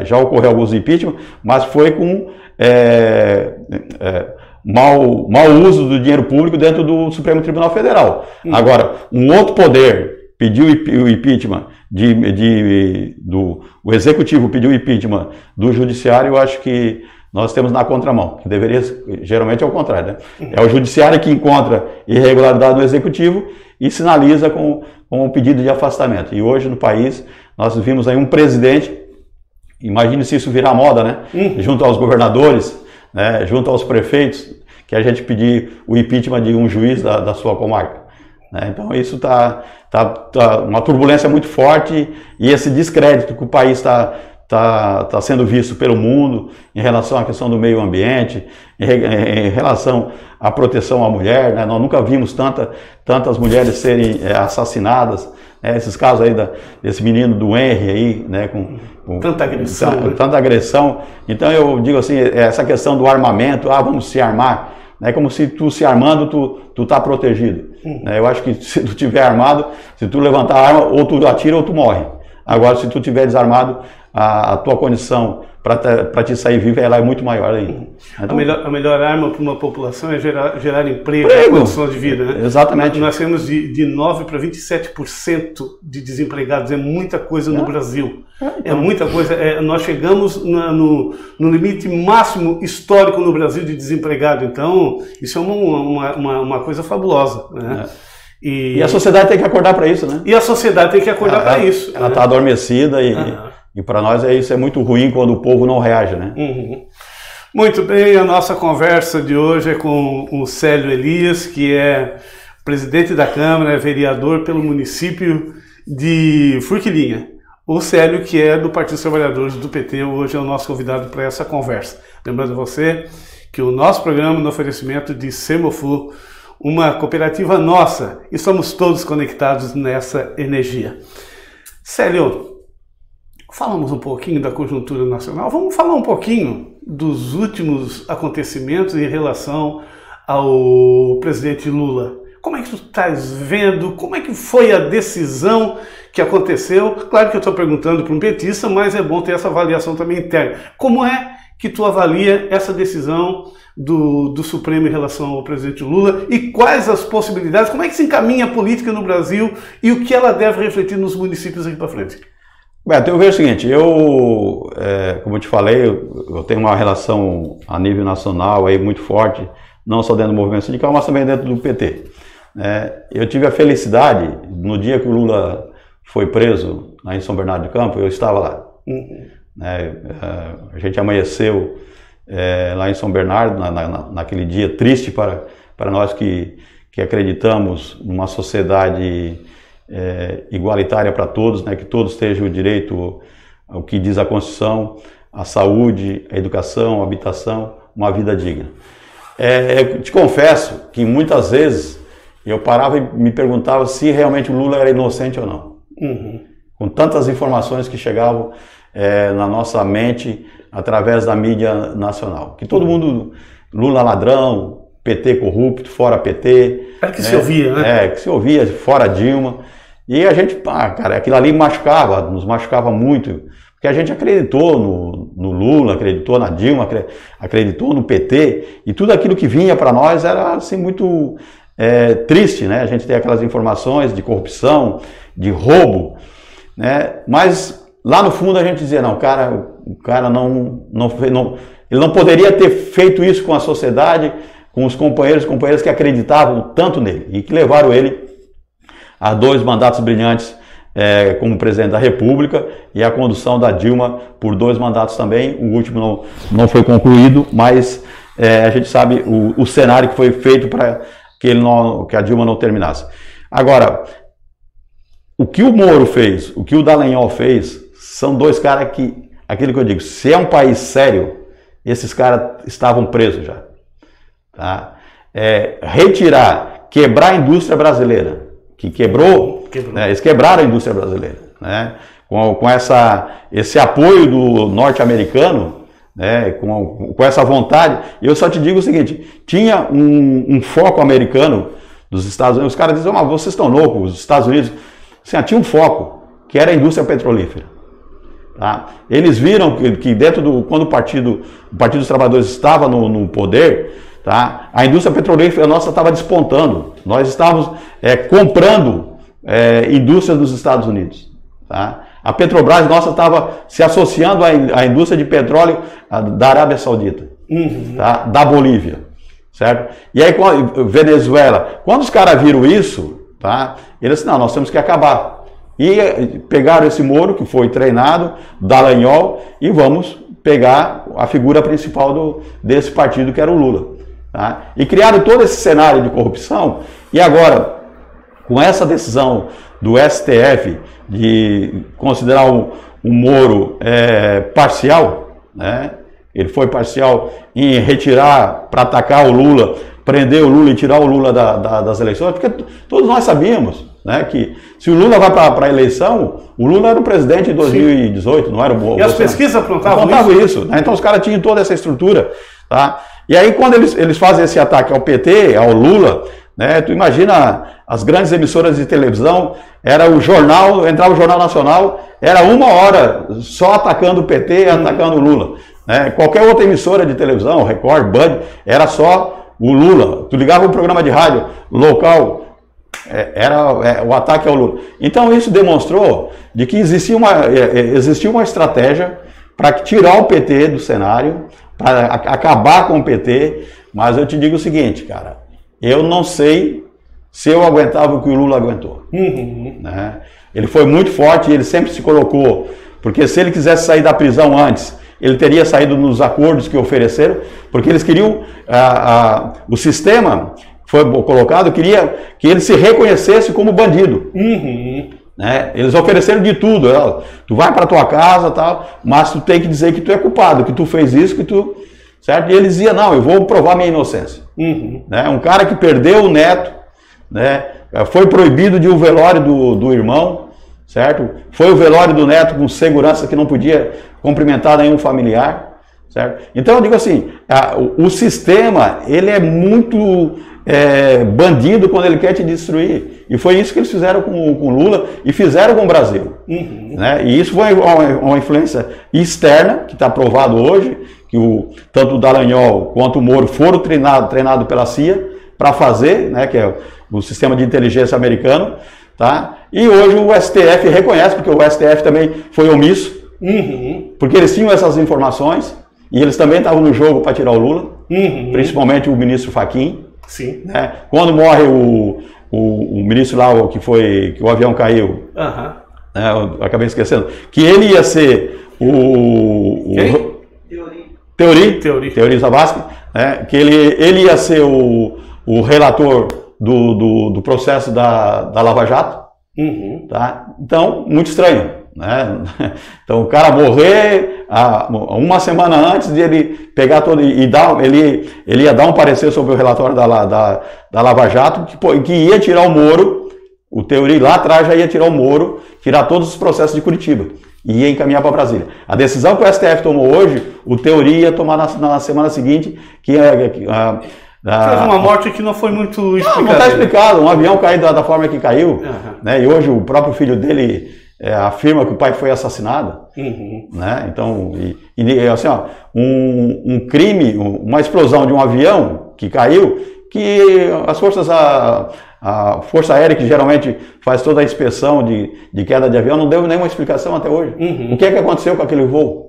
Já ocorreu alguns impeachment, mas foi com mau uso do dinheiro público dentro do Supremo Tribunal Federal. Agora, um outro poder pediu o impeachment o Executivo pediu o impeachment do Judiciário, eu acho que nós temos na contramão, que deveria, geralmente é o contrário, né? É o Judiciário que encontra irregularidade no Executivo e sinaliza com um pedido de afastamento. E hoje no país, nós vimos aí um presidente, imagine se isso virar moda, né? Junto aos governadores, né? Junto aos prefeitos, que a gente pedir o impeachment de um juiz da sua comarca. Né? Então isso está uma turbulência muito forte e esse descrédito que o país está sendo visto pelo mundo em relação à questão do meio ambiente, em relação à proteção à mulher, né? Nós nunca vimos tantas mulheres serem assassinadas, né? Esses casos aí desse menino do Henry aí, né? com
tanta agressão.
Tanta agressão. Então eu digo assim, essa questão do armamento, vamos se armar, é como se tu se armando, tu tá protegido. Eu acho que se tu tiver armado, se tu levantar a arma, ou tu atira ou tu morre. Agora, se tu tiver desarmado, a tua condição para te sair vivo, ela é muito maior ainda. Então,
a melhor arma para uma população é gerar emprego, condições de vida. Né?
Exatamente.
Nós temos de 9% para 27% de desempregados, é muita coisa no Brasil. É muita coisa. Nós chegamos no limite máximo histórico no Brasil de desempregado, então isso é uma coisa fabulosa. Né?
E a sociedade tem que acordar para isso, né?
E a sociedade tem que acordar para isso.
Ela está adormecida e para nós isso é muito ruim quando o povo não reage, né?
Muito bem, a nossa conversa de hoje é com o Célio Elias, que é presidente da Câmara, é vereador pelo município de Forquilinha. O Célio, que é do Partido dos Trabalhadores do PT, hoje é o nosso convidado para essa conversa. Lembrando a você que o nosso programa no oferecimento de Semoflu, uma cooperativa nossa e somos todos conectados nessa energia. Célio, falamos um pouquinho da conjuntura nacional, vamos falar um pouquinho dos últimos acontecimentos em relação ao presidente Lula. Como é que tu estás vendo? Como é que foi a decisão que aconteceu? Claro que eu estou perguntando para um petista, mas é bom ter essa avaliação também interna. Como é que tu avalia essa decisão do Supremo em relação ao presidente Lula e quais as possibilidades, como é que se encaminha a política no Brasil e o que ela deve refletir nos municípios aqui para frente?
Beto, eu vejo o seguinte, como eu te falei, eu tenho uma relação a nível nacional aí muito forte, não só dentro do movimento sindical, mas também dentro do PT. Eu tive a felicidade, no dia que o Lula foi preso lá em São Bernardo do Campo, eu estava lá. A gente amanheceu lá em São Bernardo, naquele dia triste para nós que acreditamos numa sociedade igualitária para todos, que todos tenham o direito ao que diz a Constituição, à saúde, à educação, à habitação, uma vida digna. Eu te confesso que muitas vezes eu parava e me perguntava se realmente o Lula era inocente ou não. Com tantas informações que chegavam na nossa mente através da mídia nacional. Que todo mundo, Lula ladrão, PT corrupto, fora PT.
Era que se ouvia, né?
Que se ouvia, fora Dilma. E a gente, cara, aquilo ali nos machucava muito. Porque a gente acreditou no Lula, acreditou na Dilma, acreditou no PT. E tudo aquilo que vinha para nós era assim muito triste, né? A gente tem aquelas informações de corrupção, de roubo, né? Mas lá no fundo a gente dizia, não, o cara ele não poderia ter feito isso com a sociedade, com os companheiros que acreditavam tanto nele e que levaram ele a 2 mandatos brilhantes como presidente da República e a condução da Dilma por 2 mandatos também. O último não foi concluído, mas a gente sabe o cenário que foi feito para que a Dilma não terminasse. Agora, o que o Moro fez, o que o Dallagnol fez, são 2 caras que, aquilo que eu digo, se é um país sério, esses caras estavam presos já. Tá? Quebrar a indústria brasileira, que quebrou. Eles quebraram a indústria brasileira, né? Com esse apoio do norte-americano, né? Com essa vontade. E eu só te digo o seguinte, tinha um foco americano dos Estados Unidos, os caras diziam, mas vocês estão loucos, os Estados Unidos, assim, tinha um foco, que era a indústria petrolífera. Tá? Eles viram que quando o Partido dos Trabalhadores estava no poder, tá? A indústria petrolífera nossa estava despontando. Nós estávamos comprando indústrias dos Estados Unidos. Tá? A Petrobras nossa estava se associando à indústria de petróleo da Arábia Saudita, tá? Da Bolívia. Certo? E aí, Venezuela, quando os caras viram isso, tá? Eles disseram, não, nós temos que acabar. E pegaram esse Moro, que foi treinado, Dallagnol, e vamos pegar a figura principal desse partido, que era o Lula. Tá? E criaram todo esse cenário de corrupção, e agora, com essa decisão do STF de considerar o Moro parcial, né? Ele foi parcial em retirar, para atacar o Lula, prender o Lula e tirar o Lula das eleições, porque todos nós sabíamos, né, que se o Lula vai para a eleição, o Lula era o presidente em 2018, sim, não era o Bolsonaro.
E as pesquisas apontavam
isso. Né? Então os caras tinham toda essa estrutura. Tá? E aí quando eles fazem esse ataque ao PT, ao Lula, né, tu imagina as grandes emissoras de televisão, entrava o Jornal Nacional, era 1 hora só atacando o PT, atacando o Lula. Né? Qualquer outra emissora de televisão, Record, Band, era só o Lula. Tu ligava um programa de rádio local, o ataque ao Lula. Então isso demonstrou de que existia uma estratégia para tirar o PT do cenário, para acabar com o PT, mas eu te digo o seguinte, cara, eu não sei se eu aguentava o que o Lula aguentou. Né? Ele foi muito forte, ele sempre se colocou, porque se ele quisesse sair da prisão antes, ele teria saído nos acordos que ofereceram, porque eles queriam, o sistema foi colocado, queria que ele se reconhecesse como bandido. Né? Eles ofereceram de tudo, tu vai para tua casa, tal, mas tu tem que dizer que tu é culpado, que tu fez isso, que tu... Certo? E eles diziam, não, eu vou provar minha inocência. né? Um cara que perdeu o neto, né? Foi proibido de ir o velório do irmão, certo? Foi o velório do neto com segurança que não podia cumprimentar nenhum familiar, certo? Então eu digo assim, o sistema, ele é muito bandido quando ele quer te destruir. E foi isso que eles fizeram com Lula e fizeram com o Brasil. Né? E isso foi uma influência externa, que está provado hoje, que tanto o Dallagnol quanto o Moro foram treinados pela CIA para fazer, né, que é o sistema de inteligência americano, tá? E hoje o STF reconhece, porque o STF também foi omisso, porque eles tinham essas informações e eles também estavam no jogo para tirar o Lula, principalmente o ministro Fachin.
Sim.
Né? Quando morre o ministro lá, que o avião caiu, né, eu acabei esquecendo, que ele ia ser Teori Zavascki, né, que ele ia ser o relator do processo da Lava Jato, tá? Então, muito estranho, né? Então, o cara morrer uma semana antes de ele pegar todo ele ia dar um parecer sobre o relatório da Lava Jato, que ia tirar o Moro, o Teori lá atrás já ia tirar o Moro, tirar todos os processos de Curitiba e ia encaminhar para Brasília. A decisão que o STF tomou hoje, o Teori ia tomar na semana seguinte,
teve uma morte que não foi muito explicada.
Não está explicado. Um avião caiu da forma que caiu, né? E hoje o próprio filho dele afirma que o pai foi assassinado, né? Então, assim, ó, um crime, uma explosão de um avião que caiu, que as forças, a Força Aérea, que geralmente faz toda a inspeção de queda de avião, não deu nenhuma explicação até hoje. O que aconteceu com aquele voo?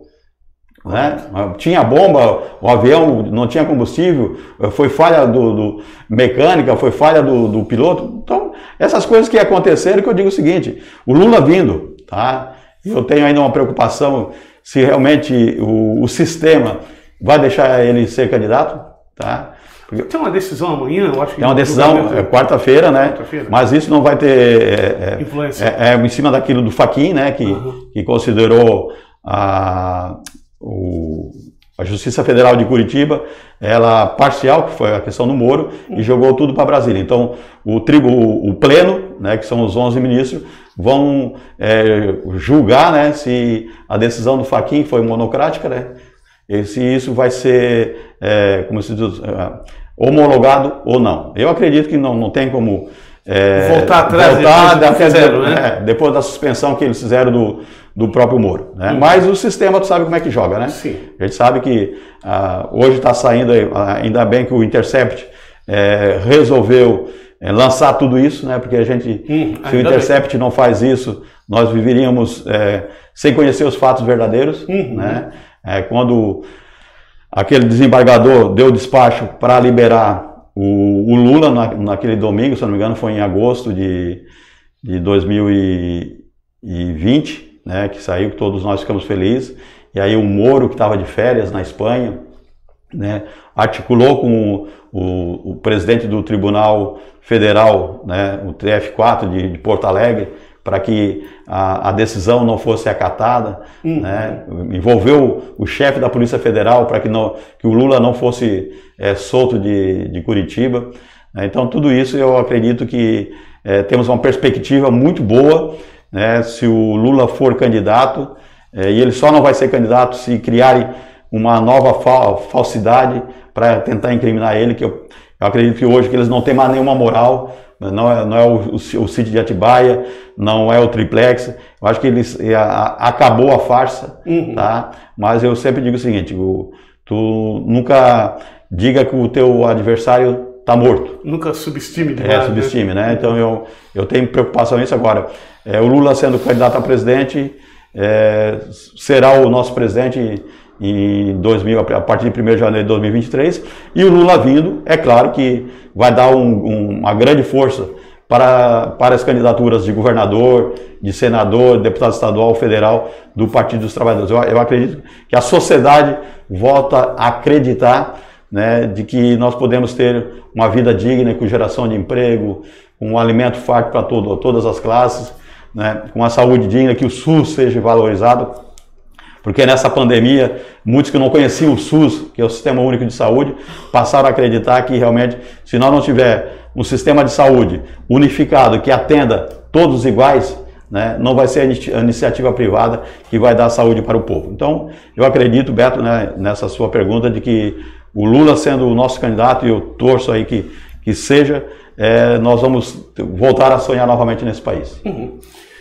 Né? Tinha bomba, o avião não tinha combustível, foi falha mecânica, foi falha do piloto. Então, essas coisas que aconteceram, que eu digo o seguinte, o Lula vindo, tá? Eu tenho ainda uma preocupação se realmente o sistema vai deixar ele ser candidato, tá?
Tem uma decisão amanhã, eu acho que...
Tem uma decisão, quarta-feira, né? Mas isso não vai ter
influência.
Em cima daquilo do Fachin, né? Que considerou a Justiça Federal de Curitiba, ela parcial, que foi a questão do Moro, e jogou tudo para Brasília. Então, o pleno, né, que são os 11 ministros, vão julgar, né, se a decisão do Fachin foi monocrática, né, e se isso vai ser, como se diz, homologado ou não. Eu acredito que não tem como
voltar atrás
depois da suspensão que eles fizeram do próprio Moro, né? Mas o sistema, tu sabe como é que joga, né?
Sim.
A gente sabe que hoje está saindo, ainda bem que o Intercept resolveu lançar tudo isso, né? Porque a gente, se o Intercept não faz isso, nós viveríamos sem conhecer os fatos verdadeiros, né? Quando aquele desembargador deu despacho para liberar o Lula naquele domingo, se não me engano, foi em agosto de 2020, né, que saiu, que todos nós ficamos felizes. E aí o Moro, que estava de férias na Espanha, né, articulou com o presidente do Tribunal Federal, né, o TF4 de Porto Alegre, para que a decisão não fosse acatada, né? Envolveu o chefe da Polícia Federal para que o Lula não fosse solto de Curitiba. Então, tudo isso eu acredito que temos uma perspectiva muito boa, né? Se o Lula for candidato, e ele só não vai ser candidato se criarem uma nova falsidade para tentar incriminar ele, que eu acredito que hoje que eles não têm mais nenhuma moral. Não é o sítio de Atibaia, não é o triplex. Eu acho que acabou a farsa, tá? Mas eu sempre digo o seguinte, tu nunca diga que o teu adversário está morto.
Nunca subestime demais.
Subestime, né? Então eu tenho preocupação nisso agora. O Lula sendo candidato a presidente, será o nosso presidente a partir de 1º de janeiro de 2023, e o Lula vindo, é claro que vai dar uma grande força para as candidaturas de governador, de senador, de deputado estadual, federal, do Partido dos Trabalhadores. Eu acredito que a sociedade volta a acreditar, né, de que nós podemos ter uma vida digna, com geração de emprego, com um alimento farto para todas as classes, né, com a saúde digna, que o SUS seja valorizado. porque nessa pandemia, muitos que não conheciam o SUS, que é o Sistema Único de Saúde, passaram a acreditar que realmente, se nós não tiver um sistema de saúde unificado que atenda todos iguais, né, não vai ser a iniciativa privada que vai dar saúde para o povo. Então, eu acredito, Beto, né, nessa sua pergunta, de que o Lula sendo o nosso candidato, e eu torço aí que seja, nós vamos voltar a sonhar novamente nesse país.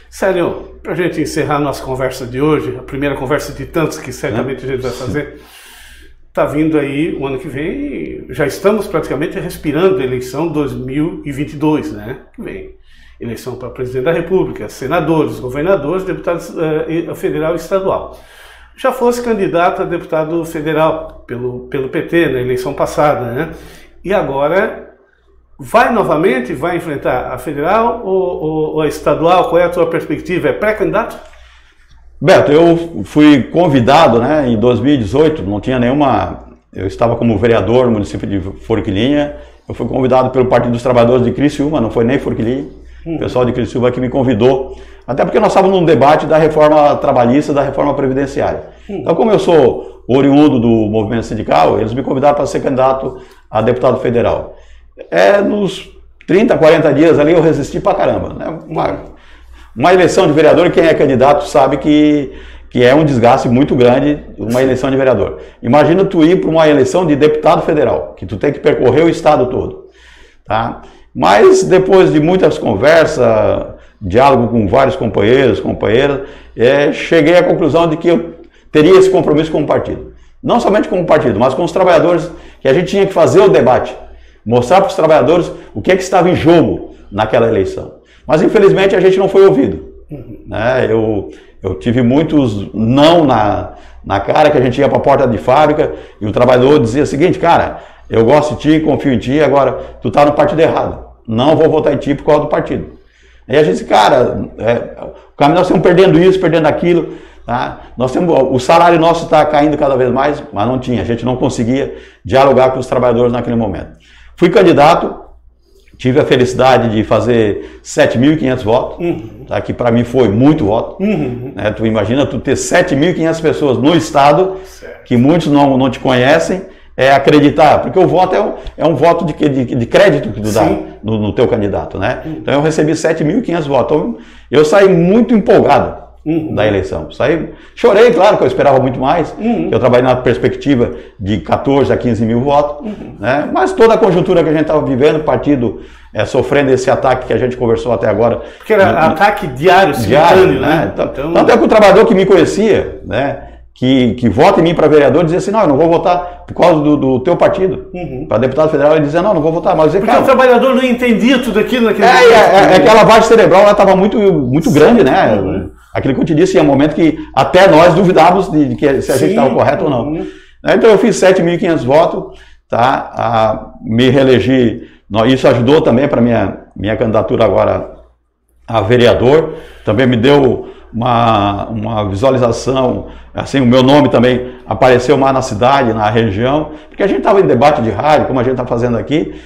Sério, para a gente encerrar a nossa conversa de hoje, a primeira conversa de tantos que certamente a gente vai fazer, está vindo aí o ano que vem, já estamos praticamente respirando a eleição 2022, né? Que vem eleição para presidente da República, senadores, governadores, deputados federal e estadual. Já fosse candidato a deputado federal pelo PT na eleição passada, né? E agora vai novamente, vai enfrentar a federal ou a estadual? Qual é a tua perspectiva? É pré-candidato?
Beto, eu fui convidado, né, em 2018, não tinha nenhuma... Eu estava como vereador no município de Forquilinha, eu fui convidado pelo Partido dos Trabalhadores de Criciúma, não foi nem Forquilinha, o pessoal de Criciúma que me convidou, até porque nós estávamos num debate da reforma trabalhista, da reforma previdenciária. Então, como eu sou oriundo do movimento sindical, eles me convidaram para ser candidato a deputado federal. Nos 30, 40 dias ali eu resisti pra caramba, né? Uma eleição de vereador, quem é candidato sabe que é um desgaste muito grande uma eleição de vereador. Imagina tu ir para uma eleição de deputado federal, que tu tem que percorrer o estado todo, tá? Mas depois de muitas conversas, diálogo com vários companheiros, companheiras, cheguei à conclusão de que eu teria esse compromisso com o partido. Não somente com o partido, mas com os trabalhadores, que a gente tinha que fazer o debate, mostrar para os trabalhadores o que estava em jogo naquela eleição. Mas infelizmente a gente não foi ouvido. Né? Eu tive muitos não na cara, que a gente ia para a porta de fábrica e o trabalhador dizia o seguinte: cara, eu gosto de ti, confio em ti, agora tu está no partido errado, não vou votar em ti por causa do partido. Aí a gente disse, cara, nós estamos perdendo isso, perdendo aquilo, tá? O salário nosso está caindo cada vez mais, mas não tinha, a gente não conseguia dialogar com os trabalhadores naquele momento. Fui candidato, tive a felicidade de fazer 7.500 votos, tá? Que para mim foi muito voto. Né? Tu imagina tu ter 7.500 pessoas no estado, que muitos não te conhecem, acreditar, porque o voto é um voto de crédito que tu dá no teu candidato, né? Então eu recebi 7.500 votos, então, eu saí muito empolgado da eleição. Chorei, claro, que eu esperava muito mais, eu trabalhei na perspectiva de 14 a 15 mil votos, né? Mas toda a conjuntura que a gente estava vivendo, o partido sofrendo esse ataque que a gente conversou até agora.
Porque era ataque diário, simultâneo, né?
Tanto é que o trabalhador que me conhecia, né, que vota em mim para vereador, dizia assim, não, eu não vou votar por causa do teu partido. Para deputado federal, ele dizia, não vou votar. Mas dizia,
porque o trabalhador não entendia tudo aquilo naquele
momento. Aquela lavagem cerebral lá estava muito grande, né? Aquilo que eu te disse, é um momento que até nós duvidávamos de que se a gente estava correto ou não. Então eu fiz 7.500 votos, tá? Me reelegi, isso ajudou também para minha candidatura agora a vereador, também me deu uma visualização, assim, o meu nome também apareceu mais na cidade, na região, porque a gente estava em debate de rádio, como a gente está fazendo aqui.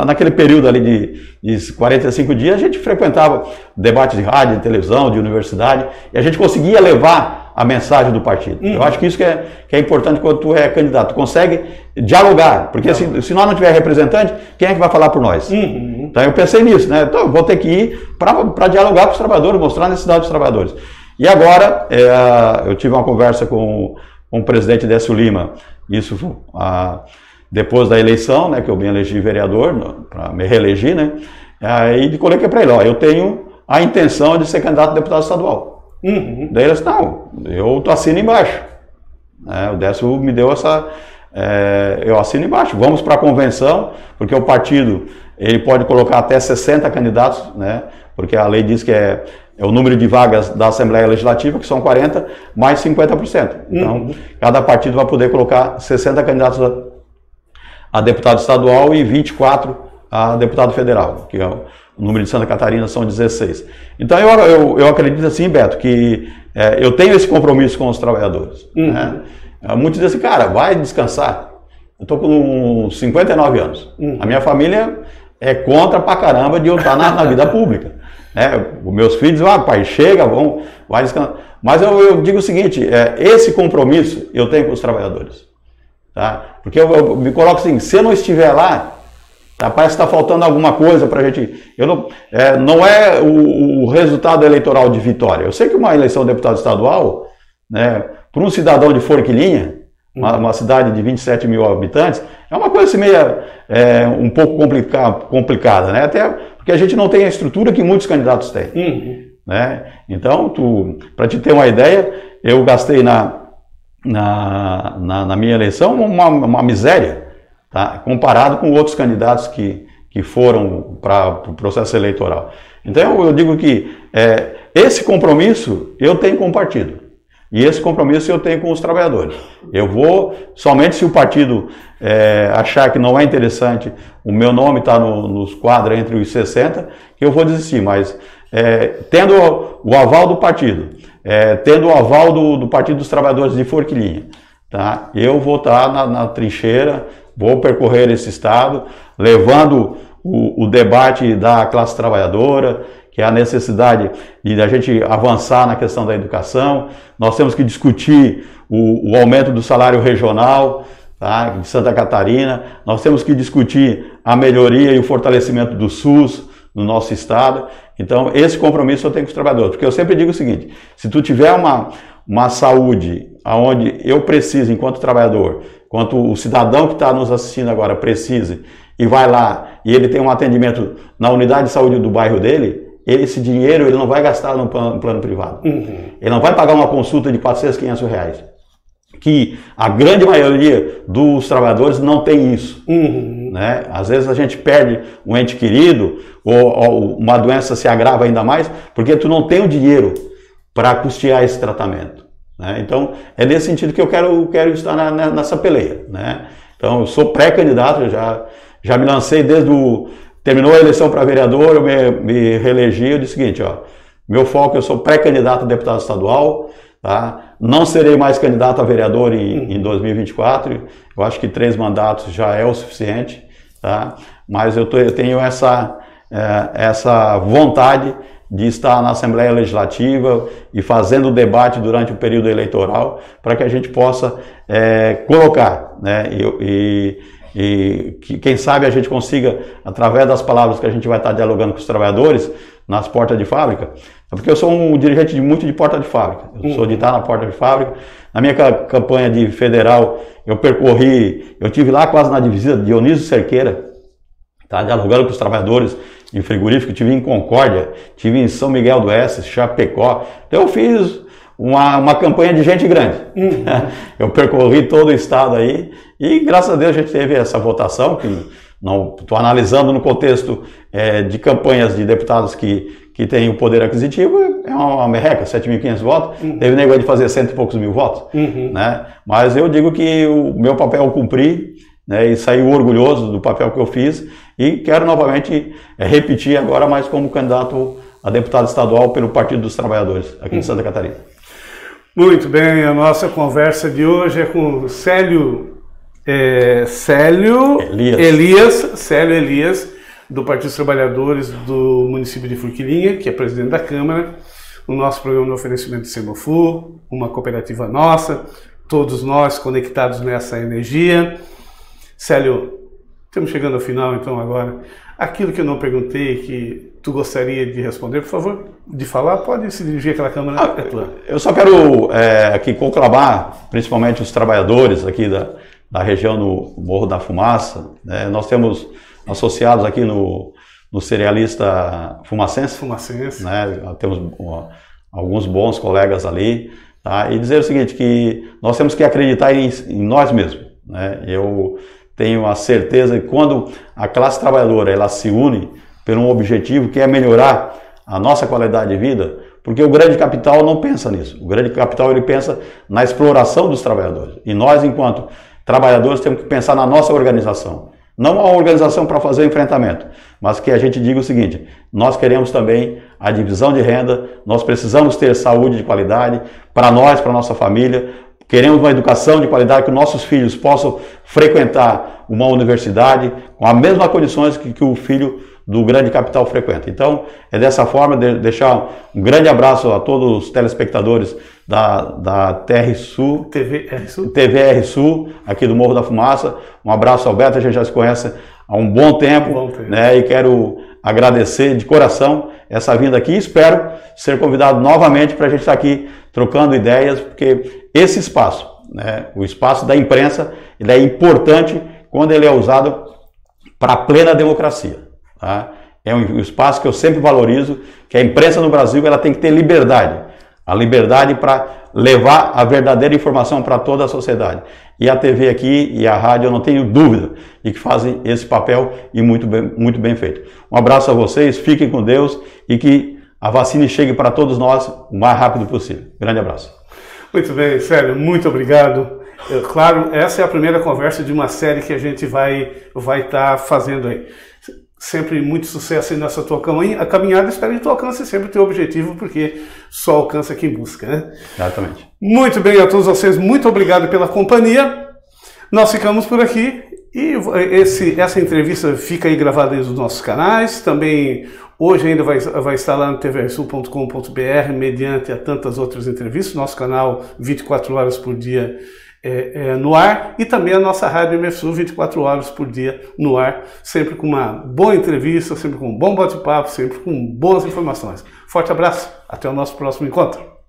Naquele período ali de 45 dias, a gente frequentava debate de rádio, de televisão, de universidade, e a gente conseguia levar a mensagem do partido. Eu acho que isso que é importante quando tu é candidato, tu consegue dialogar, porque se nós não tiver representante, quem é que vai falar por nós? Então eu pensei nisso, né? Então eu vou ter que ir para dialogar com os trabalhadores, mostrar a necessidade dos trabalhadores. E agora, eu tive uma conversa com o presidente Décio Lima, isso depois da eleição, né, que eu me elegi vereador, para me reeleger, né? Aí coloquei para ele, eu tenho a intenção de ser candidato a deputado estadual. Daí ele disse, não, eu assino embaixo. O Décio me deu eu assino embaixo, vamos para a convenção, porque o partido ele pode colocar até 60 candidatos, né? Porque a lei diz que é o número de vagas da Assembleia Legislativa, que são 40, mais 50%. Então, cada partido vai poder colocar 60 candidatos a deputado estadual e 24 a deputado federal, que é o número de Santa Catarina são 16. Então eu acredito assim, Beto, que eu tenho esse compromisso com os trabalhadores. Né? Muitos dizem assim, cara, vai descansar. Eu estou com 59 anos. A minha família é contra pra caramba de eu estar na vida pública. Os meus filhos dizem, pai, chega, vai descansar. Mas eu digo o seguinte, esse compromisso eu tenho com os trabalhadores. Tá? Porque eu me coloco assim, se eu não estiver lá, parece que está faltando alguma coisa para a gente... não é o resultado eleitoral de Vitória. Eu sei que uma eleição de deputado estadual, né, para um cidadão de Forquilinha, uma cidade de 27 mil habitantes, é uma coisa assim meio, um pouco complicada, né? Até porque a gente não tem a estrutura que muitos candidatos têm. Né? Então, para te ter uma ideia, eu gastei na minha eleição uma miséria, tá? Comparado com outros candidatos que foram para o processo eleitoral. Então eu digo que esse compromisso eu tenho com o partido. E esse compromisso eu tenho com os trabalhadores. Eu vou, somente se o partido achar que não é interessante, o meu nome está nos quadros entre os 60, que eu vou desistir. Mas tendo o aval do partido, tendo o aval do Partido dos Trabalhadores de Forquilinha, tá? Eu vou estar na trincheira, vou percorrer esse estado, levando o debate da classe trabalhadora, que é a necessidade de a gente avançar na questão da educação. Nós temos que discutir o aumento do salário regional, tá, de Santa Catarina. Nós temos que discutir a melhoria e o fortalecimento do SUS no nosso estado. Então, esse compromisso eu tenho com os trabalhadores. Porque eu sempre digo o seguinte, se tu tiver uma saúde onde eu preciso, enquanto trabalhador, enquanto o cidadão que está nos assistindo agora precise, e vai lá e ele tem um atendimento na unidade de saúde do bairro dele, esse dinheiro ele não vai gastar no plano privado. Ele não vai pagar uma consulta de 400, 500 reais. Que a grande maioria dos trabalhadores não tem isso. Né? Às vezes a gente perde um ente querido, ou uma doença se agrava ainda mais, porque tu não tem o dinheiro para custear esse tratamento. Né? Então, é nesse sentido que eu quero estar nessa peleia. Né? Então, eu sou pré-candidato, já me lancei terminou a eleição para vereador, eu me reelegi, eu disse o seguinte, meu foco, eu sou pré-candidato a deputado estadual, tá? Não serei mais candidato a vereador em 2024, eu acho que 3 mandatos já é o suficiente, tá? Mas eu tenho essa vontade de estar na Assembleia Legislativa e fazendo o debate durante o período eleitoral para que a gente possa colocar, né? E que, quem sabe, a gente consiga, através das palavras que a gente vai estar dialogando com os trabalhadores nas portas de fábrica, porque eu sou um dirigente muito de porta de fábrica, eu sou de estar na porta de fábrica. Na minha campanha de federal, eu tive lá quase na divisa de Dionísio Cerqueira, tá, dialogando com os trabalhadores em frigorífico, tive em Concórdia, tive em São Miguel do Oeste, Chapecó. Então eu fiz uma campanha de gente grande. Eu percorri todo o estado aí e graças a Deus a gente teve essa votação, que não estou analisando no contexto de campanhas de deputados que têm o poder aquisitivo, é uma merreca, 7.500 votos, teve negócio de fazer 100 e poucos mil votos, né? Mas eu digo que o meu papel eu cumpri, né, e saí orgulhoso do papel que eu fiz e quero novamente repetir agora mais como candidato a deputado estadual pelo Partido dos Trabalhadores aqui em Santa Catarina.
Muito bem, a nossa conversa de hoje é com o Célio Elias, do Partido dos Trabalhadores do município de Forquilinha, que é presidente da Câmara. O nosso programa de oferecimento de Semafu, uma cooperativa nossa, todos nós conectados nessa energia. Célio, estamos chegando ao final então agora. Aquilo que eu não perguntei, que tu gostaria de responder, por favor, de falar, pode se dirigir àquela câmera.
Eu só quero aqui conclamar, principalmente os trabalhadores aqui da região do Morro da Fumaça, né? Nós temos associados aqui no cerealista Fumacense, né? Temos alguns bons colegas ali, tá? E dizer o seguinte, que nós temos que acreditar em nós mesmos, né? Eu tenho a certeza que quando a classe trabalhadora ela se une por um objetivo que é melhorar a nossa qualidade de vida, porque o grande capital não pensa nisso. O grande capital ele pensa na exploração dos trabalhadores. E nós, enquanto trabalhadores, temos que pensar na nossa organização. Não uma organização para fazer o enfrentamento, mas que a gente diga o seguinte, nós queremos também a divisão de renda, nós precisamos ter saúde de qualidade para nós, para a nossa família. Queremos uma educação de qualidade, que nossos filhos possam frequentar uma universidade com as mesmas condições que o filho do grande capital frequenta. Então, é dessa forma, deixar um grande abraço a todos os telespectadores da TR Sul, TVR Sul, aqui do Morro da Fumaça. Um abraço, Alberto, a gente já se conhece há um bom tempo, né? E quero agradecer de coração essa vinda aqui e espero ser convidado novamente para a gente estar aqui trocando ideias, porque esse espaço, né, o espaço da imprensa, ele é importante quando ele é usado para a plena democracia. Tá? É um espaço que eu sempre valorizo, que a imprensa no Brasil ela tem que ter liberdade. A liberdade para levar a verdadeira informação para toda a sociedade. E a TV aqui e a rádio, eu não tenho dúvida de que fazem esse papel e muito bem feito. Um abraço a vocês, fiquem com Deus e que a vacina chegue para todos nós o mais rápido possível. Grande abraço.
Muito bem, Célio, muito obrigado. Claro, essa é a primeira conversa de uma série que a gente vai estar fazendo aí. Sempre muito sucesso aí nessa tua caminhada. Espero que tu alcance sempre o teu objetivo, porque só alcança quem busca, né?
Exatamente.
Muito bem a todos vocês, muito obrigado pela companhia. Nós ficamos por aqui e essa entrevista fica aí gravada nos nossos canais. Também hoje ainda vai estar lá no tvrsul.com.br, mediante a tantas outras entrevistas. Nosso canal 24 horas por dia no ar, e também a nossa rádio MFSU 24 horas por dia no ar, sempre com uma boa entrevista, sempre com um bom bate-papo, sempre com boas informações. Forte abraço, até o nosso próximo encontro.